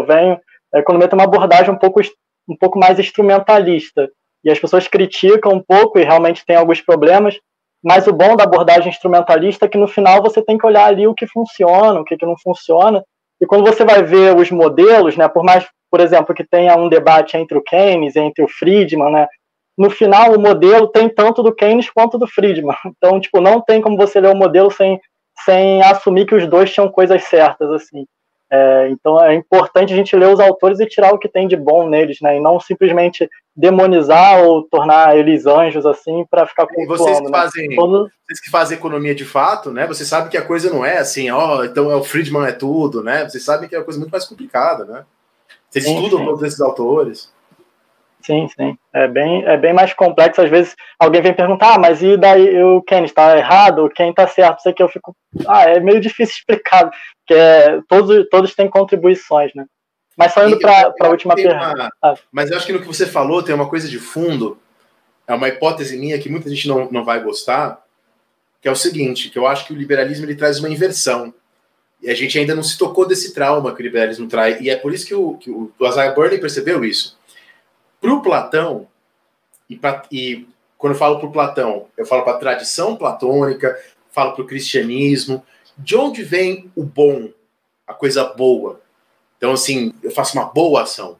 A: venho, a economia tem uma abordagem um pouco mais instrumentalista. E as pessoas criticam um pouco, e realmente tem alguns problemas, mas o bom da abordagem instrumentalista é que no final você tem que olhar ali o que funciona, o que não funciona. E quando você vai ver os modelos, né, por mais, por exemplo, que tenha um debate entre o Keynes e entre o Friedman, né, no final o modelo tem tanto do Keynes quanto do Friedman. Então, tipo, não tem como você ler o modelo sem assumir que os dois tinham coisas certas, assim. Então é importante a gente ler os autores e tirar o que tem de bom neles, né, e não simplesmente demonizar ou tornar eles anjos, assim, para ficar cultuando.
B: Vocês que fazem economia de fato, né, vocês sabem que a coisa não é assim, então o Friedman é tudo, né, vocês sabem que é uma coisa muito mais complicada, né? Vocês estudam todos esses autores.
A: Sim. É bem mais complexo. Às vezes alguém vem perguntar, mas e daí o Keynes está errado? Quem está certo? Isso aqui eu fico... é meio difícil explicar, porque todos têm contribuições, né? Mas só indo para a última pergunta.
B: Mas eu acho que no que você falou tem uma coisa de fundo, é uma hipótese minha que muita gente não vai gostar, que é o seguinte, que eu acho que o liberalismo ele traz uma inversão. E a gente ainda não se tocou desse trauma que o liberalismo traz. E é por isso que o Isaiah Berlin percebeu isso. Para o Platão, e quando eu falo para o Platão, eu falo para a tradição platônica, falo para o cristianismo, de onde vem o bom, a coisa boa? Então, assim, eu faço uma boa ação.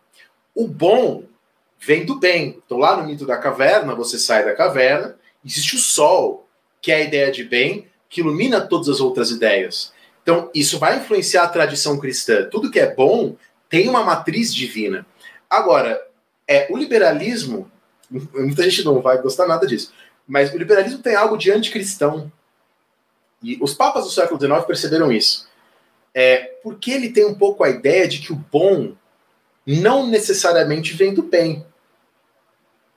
B: O bom vem do bem. Então, lá no mito da caverna, você sai da caverna, existe o sol, que é a ideia de bem, que ilumina todas as outras ideias. Então, isso vai influenciar a tradição cristã. Tudo que é bom tem uma matriz divina. Agora, o liberalismo, muita gente não vai gostar nada disso, mas o liberalismo tem algo de anticristão. E os papas do século XIX perceberam isso. Porque ele tem um pouco a ideia de que o bom não necessariamente vem do bem.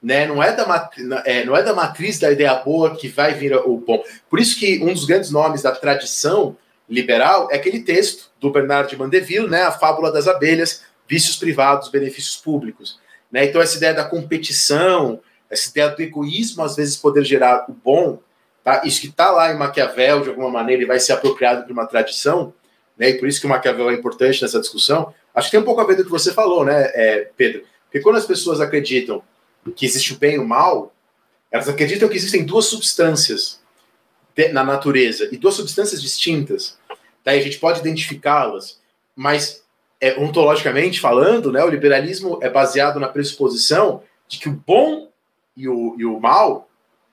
B: Né? Não é da matriz da ideia boa que vai vir o bom. Por isso que um dos grandes nomes da tradição liberal é aquele texto do Bernard de Mandeville, né? A Fábula das Abelhas, vícios privados, benefícios públicos. Né? Então essa ideia da competição, essa ideia do egoísmo, às vezes poder gerar o bom, tá? Isso que está lá em Maquiavel, de alguma maneira, ele vai ser apropriado por uma tradição, né? E por isso que o Maquiavel é importante nessa discussão. Acho que tem um pouco a ver com o que você falou, né, Pedro? Porque quando as pessoas acreditam que existe o bem e o mal, elas acreditam que existem duas substâncias na natureza, e duas substâncias distintas. Daí a gente pode identificá-las, mas ontologicamente falando, né, o liberalismo é baseado na pressuposição de que o bom e o mal,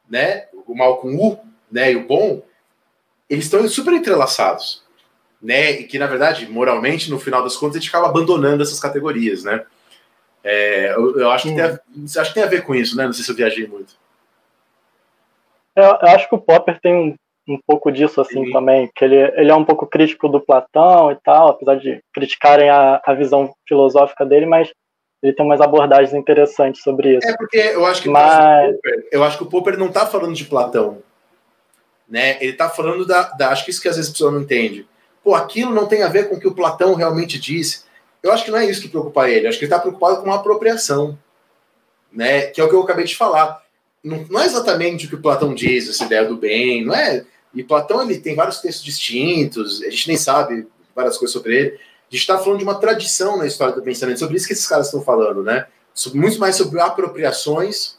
B: né, o mal com U, né, e o bom, eles estão super entrelaçados. Né, e que, na verdade, moralmente, no final das contas, a gente acaba abandonando essas categorias, né? Eu acho que tem a ver com isso, né? Não sei se eu viajei muito.
A: Eu acho que o Popper tem um pouco disso, assim, também, que ele é um pouco crítico do Platão e tal, apesar de criticarem a visão filosófica dele, mas ele tem umas abordagens interessantes sobre isso.
B: Porque eu acho que o Popper não está falando de Platão, né? Ele está falando acho que isso que às vezes a pessoa não entende. Pô, aquilo não tem a ver com o que o Platão realmente disse. Eu acho que não é isso que preocupa ele. Eu acho que ele está preocupado com uma apropriação, né? Que é o que eu acabei de falar. Não é exatamente o que o Platão diz, essa ideia do bem, não é? E Platão, ele tem vários textos distintos, a gente nem sabe várias coisas sobre ele. A gente está falando de uma tradição na história do pensamento, sobre isso que esses caras estão falando, né? Muito mais sobre apropriações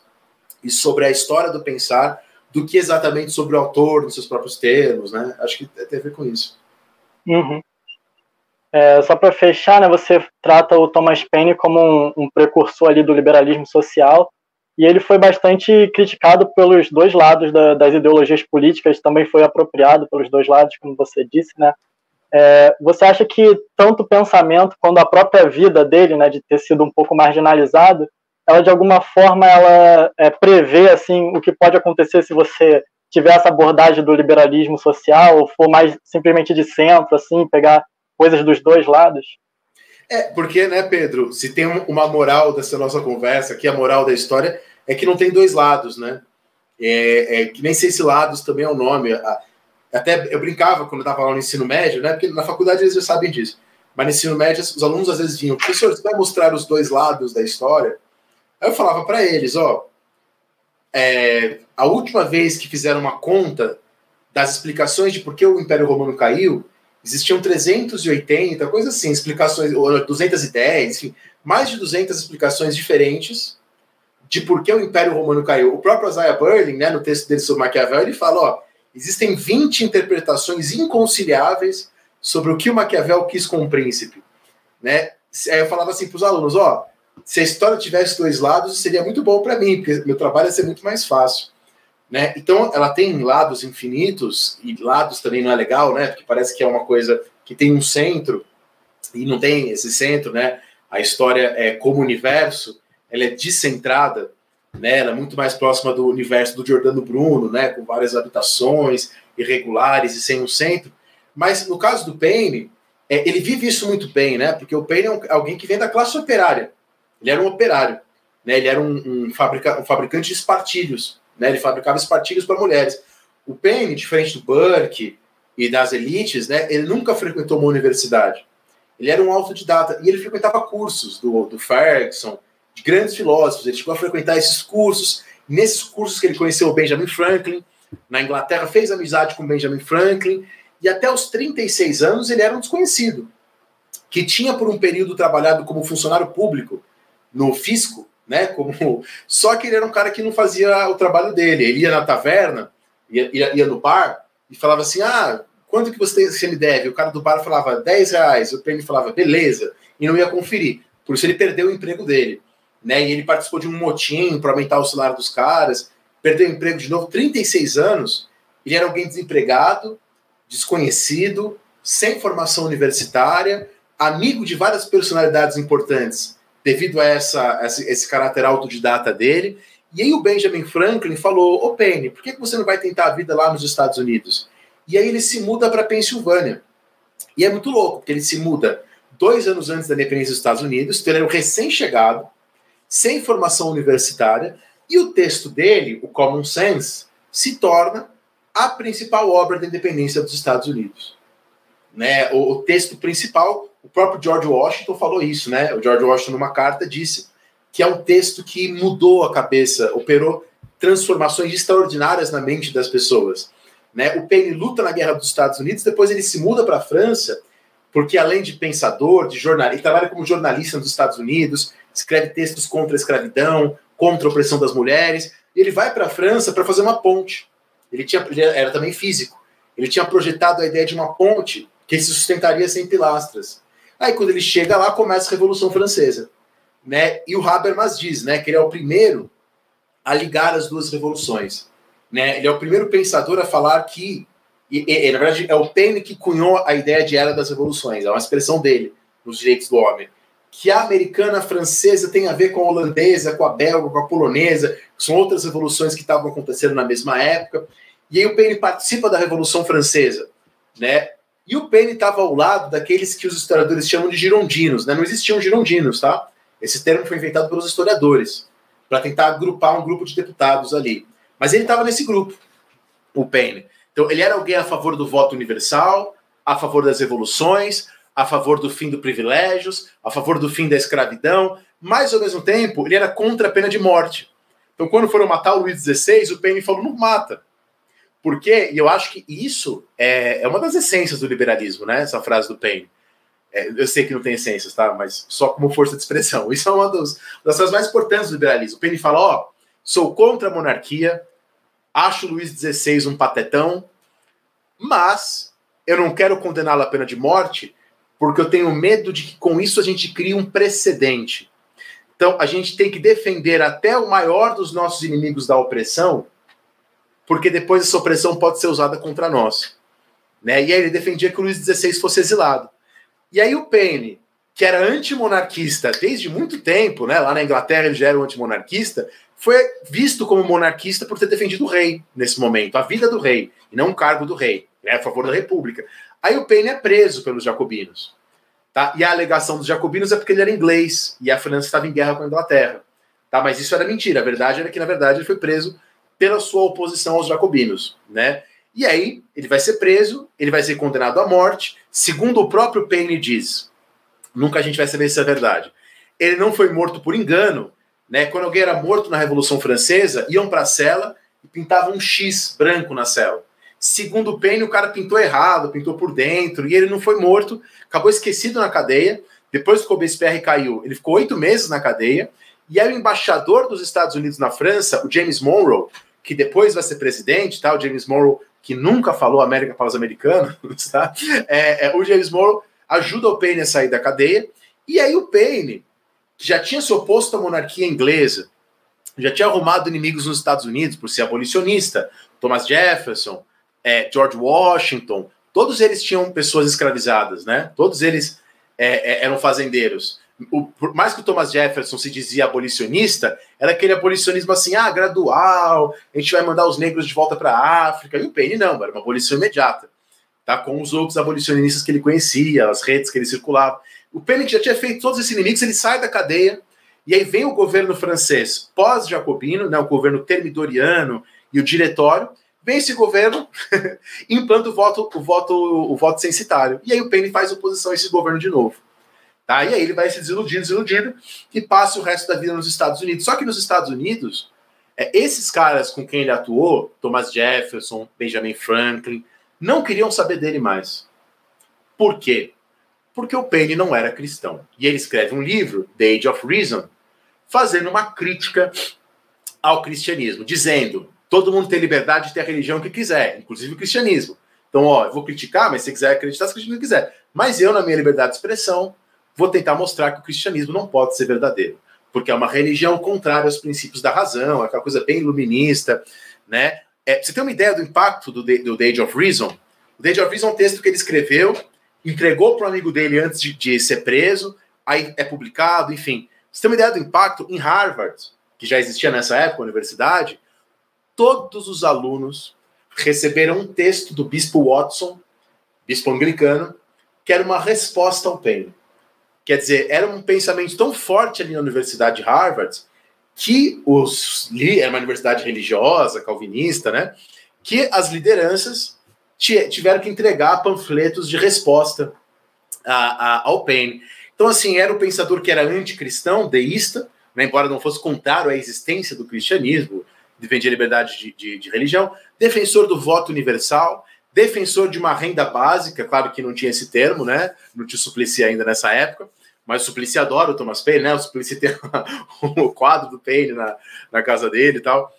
B: e sobre a história do pensar do que exatamente sobre o autor, nos seus próprios termos, né? Acho que tem a ver com isso.
A: Uhum. Só para fechar, né, você trata o Thomas Paine como um precursor ali do liberalismo social, e ele foi bastante criticado pelos dois lados das ideologias políticas, também foi apropriado pelos dois lados, como você disse, né? Você acha que tanto o pensamento quanto a própria vida dele, né, de ter sido um pouco marginalizado, ela de alguma forma ela prevê assim o que pode acontecer se você tiver essa abordagem do liberalismo social, ou for mais simplesmente de centro, assim, pegar coisas dos dois lados?
B: Porque, né, Pedro, se tem uma moral dessa nossa conversa, que a moral da história é que não tem dois lados, né? Que nem sei se lados também é o nome. Até eu brincava quando eu estava lá no ensino médio, né? Porque na faculdade eles já sabem disso. Mas no ensino médio, os alunos às vezes vinham, professor, você vai mostrar os dois lados da história? Aí eu falava para eles, a última vez que fizeram uma conta das explicações de por que o Império Romano caiu, existiam 380, coisa assim, explicações, ou 210, enfim, mais de 200 explicações diferentes de por que o Império Romano caiu. O próprio Isaiah Berlin, né, no texto dele sobre Maquiavel, ele fala, existem 20 interpretações inconciliáveis sobre o que o Maquiavel quis com o príncipe. Né? Aí eu falava assim para os alunos, se a história tivesse dois lados, seria muito bom para mim, porque meu trabalho ia ser muito mais fácil. Né? Então, ela tem lados infinitos, e lados também não é legal, né? Porque parece que é uma coisa que tem um centro, e não tem esse centro, né? A história como universo, ela é descentrada, né? Ela é muito mais próxima do universo do Giordano Bruno, né? Com várias habitações irregulares e sem um centro. Mas, no caso do Paine, ele vive isso muito bem, né? Porque o Paine é alguém que vem da classe operária. Ele era um operário, né? Ele era um fabricante de espartilhos, né? Ele fabricava espartilhos para mulheres. O Paine, diferente do Burke e das elites, né? Ele nunca frequentou uma universidade. Ele era um autodidata e ele frequentava cursos do Ferguson, de grandes filósofos. Ele chegou a frequentar esses cursos. Nesses cursos que ele conheceu o Benjamin Franklin, na Inglaterra, fez amizade com Benjamin Franklin, e até os 36 anos ele era um desconhecido, que tinha por um período trabalhado como funcionário público no fisco, né? Só que ele era um cara que não fazia o trabalho dele. Ele ia na taverna, ia no bar e falava assim, quanto que você me deve? O cara do bar falava R$10, o Paine falava, beleza, e não ia conferir. Por isso ele perdeu o emprego dele. Né? E ele participou de um motim para aumentar o salário dos caras, perdeu o emprego de novo, 36 anos, Ele era alguém desempregado, desconhecido, sem formação universitária, amigo de várias personalidades importantes, devido a esse caráter autodidata dele. E aí o Benjamin Franklin falou, ô Penny, por que você não vai tentar a vida lá nos Estados Unidos? E aí ele se muda para Pensilvânia. E é muito louco, porque ele se muda 2 anos antes da independência dos Estados Unidos, então ele era um recém-chegado, sem formação universitária, e o texto dele, o Common Sense, se torna a principal obra da independência dos Estados Unidos. Né? O texto principal, o próprio George Washington falou isso, né? O George Washington, numa carta, disse que é um texto que mudou a cabeça, operou transformações extraordinárias na mente das pessoas. Né? O Penny luta na Guerra dos Estados Unidos, depois ele se muda para a França, porque além de pensador, de jornalista, ele trabalha como jornalista nos Estados Unidos, escreve textos contra a escravidão, contra a opressão das mulheres, e ele vai para a França para fazer uma ponte. Ele era também físico. Ele tinha projetado a ideia de uma ponte que se sustentaria sem pilastras. Aí quando ele chega lá, começa a Revolução Francesa. Né? E o Habermas diz, né, que ele é o primeiro a ligar as duas revoluções. Né? Ele é o primeiro pensador a falar que, na verdade, é o Penny que cunhou a ideia de Era das Revoluções, é uma expressão dele nos direitos do homem, que a americana, a francesa tem a ver com a holandesa, com a belga, com a polonesa, que são outras revoluções que estavam acontecendo na mesma época. E aí o Penny participa da Revolução Francesa, né? E o Penny estava ao lado daqueles que os historiadores chamam de girondinos, né? Não existiam girondinos, tá? Esse termo foi inventado pelos historiadores, para tentar agrupar um grupo de deputados ali. Mas ele estava nesse grupo, o Penny. Então, ele era alguém a favor do voto universal, a favor das revoluções, a favor do fim dos privilégios, a favor do fim da escravidão, mas, ao mesmo tempo, ele era contra a pena de morte. Então, quando foram matar o Luís XVI, o Penny falou, não mata. Por quê? E eu acho que isso é uma das essências do liberalismo, né? Essa frase do Penny. Eu sei que não tem essências, tá? Mas só como força de expressão. Isso é uma das coisas mais importantes do liberalismo. O Penny fala, ó, sou contra a monarquia, acho o Luís XVI um patetão, mas eu não quero condená-lo à pena de morte porque eu tenho medo de que com isso a gente crie um precedente. Então a gente tem que defender até o maior dos nossos inimigos da opressão, porque depois essa opressão pode ser usada contra nós. Né? E aí ele defendia que o Luís XVI fosse exilado. E aí o Penny, que era antimonarquista desde muito tempo, né? Lá na Inglaterra ele já era um antimonarquista, foi visto como monarquista por ter defendido o rei nesse momento, a vida do rei, e não o cargo do rei. Ele é a favor da república. Aí o Penny é preso pelos jacobinos. Tá? E a alegação dos jacobinos é porque ele era inglês, e a França estava em guerra com a Inglaterra. Tá? Mas isso era mentira. A verdade era que, na verdade, ele foi preso pela sua oposição aos jacobinos. Né? E aí ele vai ser preso, ele vai ser condenado à morte. Segundo o próprio Penny diz, nunca a gente vai saber se é verdade, ele não foi morto por engano. Né? Quando alguém era morto na Revolução Francesa, iam para a cela e pintavam um X branco na cela. Segundo o Penny, o cara pintou errado, pintou por dentro, e ele não foi morto, acabou esquecido na cadeia. Depois que o Robespierre caiu, ele ficou 8 meses na cadeia, e aí o embaixador dos Estados Unidos na França, o James Monroe, que depois vai ser presidente, tá? O James Monroe, que nunca falou América para os americanos, tá? O James Monroe ajuda o Penny a sair da cadeia, e aí o Penny, que já tinha se oposto à monarquia inglesa, já tinha arrumado inimigos nos Estados Unidos por ser abolicionista, Thomas Jefferson, George Washington, todos eles tinham pessoas escravizadas, né? Todos eles eram fazendeiros. Por mais que o Thomas Jefferson se dizia abolicionista, era aquele abolicionismo assim, gradual, a gente vai mandar os negros de volta para a África, e o Penny não, era uma abolição imediata, tá? Com os outros abolicionistas que ele conhecia, as redes que ele circulava. O Penny, que já tinha feito todos esses inimigos, ele sai da cadeia, e aí vem o governo francês pós-jacobino, né, o governo termidoriano e o diretório. Vem esse governo, implanta o voto censitário. E aí o Penny faz oposição a esse governo de novo. Tá? E aí ele vai se desiludindo, e passa o resto da vida nos Estados Unidos. Só que nos Estados Unidos, esses caras com quem ele atuou, Thomas Jefferson, Benjamin Franklin, não queriam saber dele mais. Por quê? Porque o Penny não era cristão. E ele escreve um livro, The Age of Reason, fazendo uma crítica ao cristianismo, dizendo: todo mundo tem liberdade de ter a religião que quiser, inclusive o cristianismo. Então, eu vou criticar, mas se você quiser acreditar, se você quiser. Mas eu, na minha liberdade de expressão, vou tentar mostrar que o cristianismo não pode ser verdadeiro, porque é uma religião contrária aos princípios da razão, aquela coisa bem iluminista, né? Você tem uma ideia do impacto do The Age of Reason? O The Age of Reason é um texto que ele escreveu, entregou para um amigo dele antes de ser preso, aí é publicado, enfim. Você tem uma ideia do impacto? Em Harvard, que já existia nessa época, a universidade, todos os alunos receberam um texto do Bispo Watson, bispo anglicano, que era uma resposta ao Paine. Quer dizer, era um pensamento tão forte ali na Universidade de Harvard que era uma universidade religiosa, calvinista, né? Que as lideranças tiveram que entregar panfletos de resposta ao Paine. Então, assim, era um pensador que era anticristão, deísta, né, embora não fosse contrário à existência do cristianismo, defendia a liberdade de religião, defensor do voto universal, defensor de uma renda básica, claro que não tinha esse termo, né? Não tinha o Suplicy ainda nessa época, mas o Suplicy adora o Thomas Paine, né? O Suplicy tem o quadro do Paine na casa dele e tal.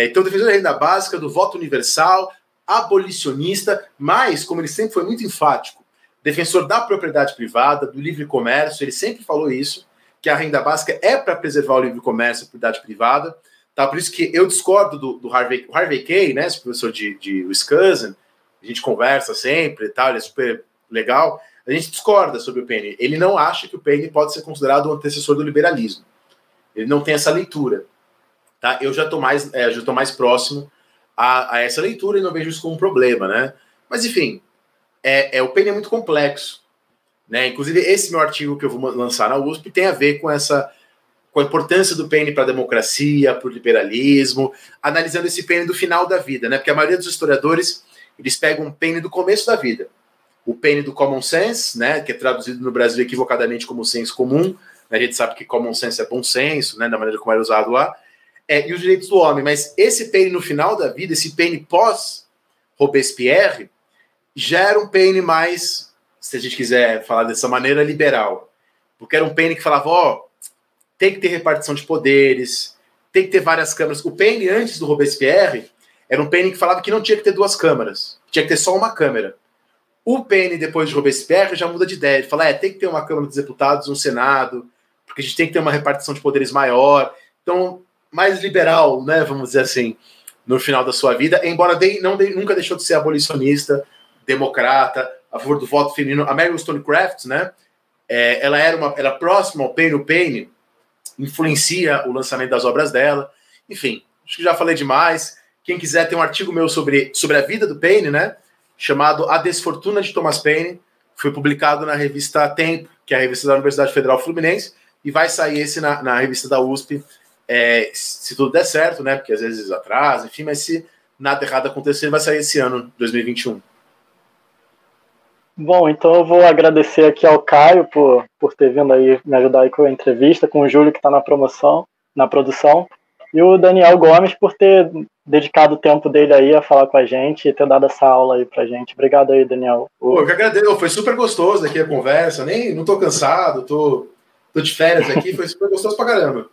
B: Então, defensor da renda básica, do voto universal, abolicionista, mas, como ele sempre foi muito enfático, defensor da propriedade privada, do livre comércio, ele sempre falou isso, que a renda básica é para preservar o livre comércio e a propriedade privada. Tá? Por isso que eu discordo do Harvey Kay, né, esse professor de Wisconsin, a gente conversa sempre, tá? Ele é super legal. A gente discorda sobre o Paine. Ele não acha que o Paine pode ser considerado um antecessor do liberalismo. Ele não tem essa leitura. Tá? Eu já estou mais próximo a essa leitura e não vejo isso como um problema, né? Mas, enfim, o Paine é muito complexo. Né? Inclusive, esse meu artigo que eu vou lançar na USP tem a ver com a importância do Paine para a democracia, para o liberalismo, analisando esse Paine do final da vida, né? Porque a maioria dos historiadores, eles pegam o Paine do começo da vida. O Paine do common sense, né? Que é traduzido no Brasil equivocadamente como senso comum. A gente sabe que common sense é bom senso, né? Da maneira como era usado lá. E os direitos do homem. Mas esse Paine no final da vida, esse Paine pós-Robespierre, já era um Paine mais, se a gente quiser falar dessa maneira, liberal. Porque era um Paine que falava, tem que ter repartição de poderes, tem que ter várias câmaras. O Paine, antes do Robespierre, era um Paine que falava que não tinha que ter duas câmaras, tinha que ter só uma câmara. O Paine, depois de Robespierre, já muda de ideia. Ele fala, tem que ter uma Câmara dos Deputados, um Senado, porque a gente tem que ter uma repartição de poderes maior. Então, mais liberal, né, vamos dizer assim, no final da sua vida, embora nunca deixou de ser abolicionista, democrata, a favor do voto feminino. A Mary Wollstonecraft, né, ela era próxima ao Paine. O Paine influencia o lançamento das obras dela. Enfim, acho que já falei demais. Quem quiser, tem um artigo meu sobre a vida do Paine, né, chamado A Desfortuna de Thomas Paine, foi publicado na revista Tempo, que é a revista da Universidade Federal Fluminense, e vai sair esse na revista da USP, se tudo der certo, né, porque às vezes atrasa, enfim, mas se nada errado acontecer, vai sair esse ano, 2021.
A: Bom, então eu vou agradecer aqui ao Caio por ter vindo aí me ajudar aí com a entrevista, com o Júlio que está na produção, e o Daniel Gomes por ter dedicado o tempo dele aí a falar com a gente e ter dado essa aula aí pra gente. Obrigado aí, Daniel.
B: Eu que agradeço, foi super gostoso aqui a conversa, não tô cansado, tô de férias aqui, foi super gostoso pra caramba.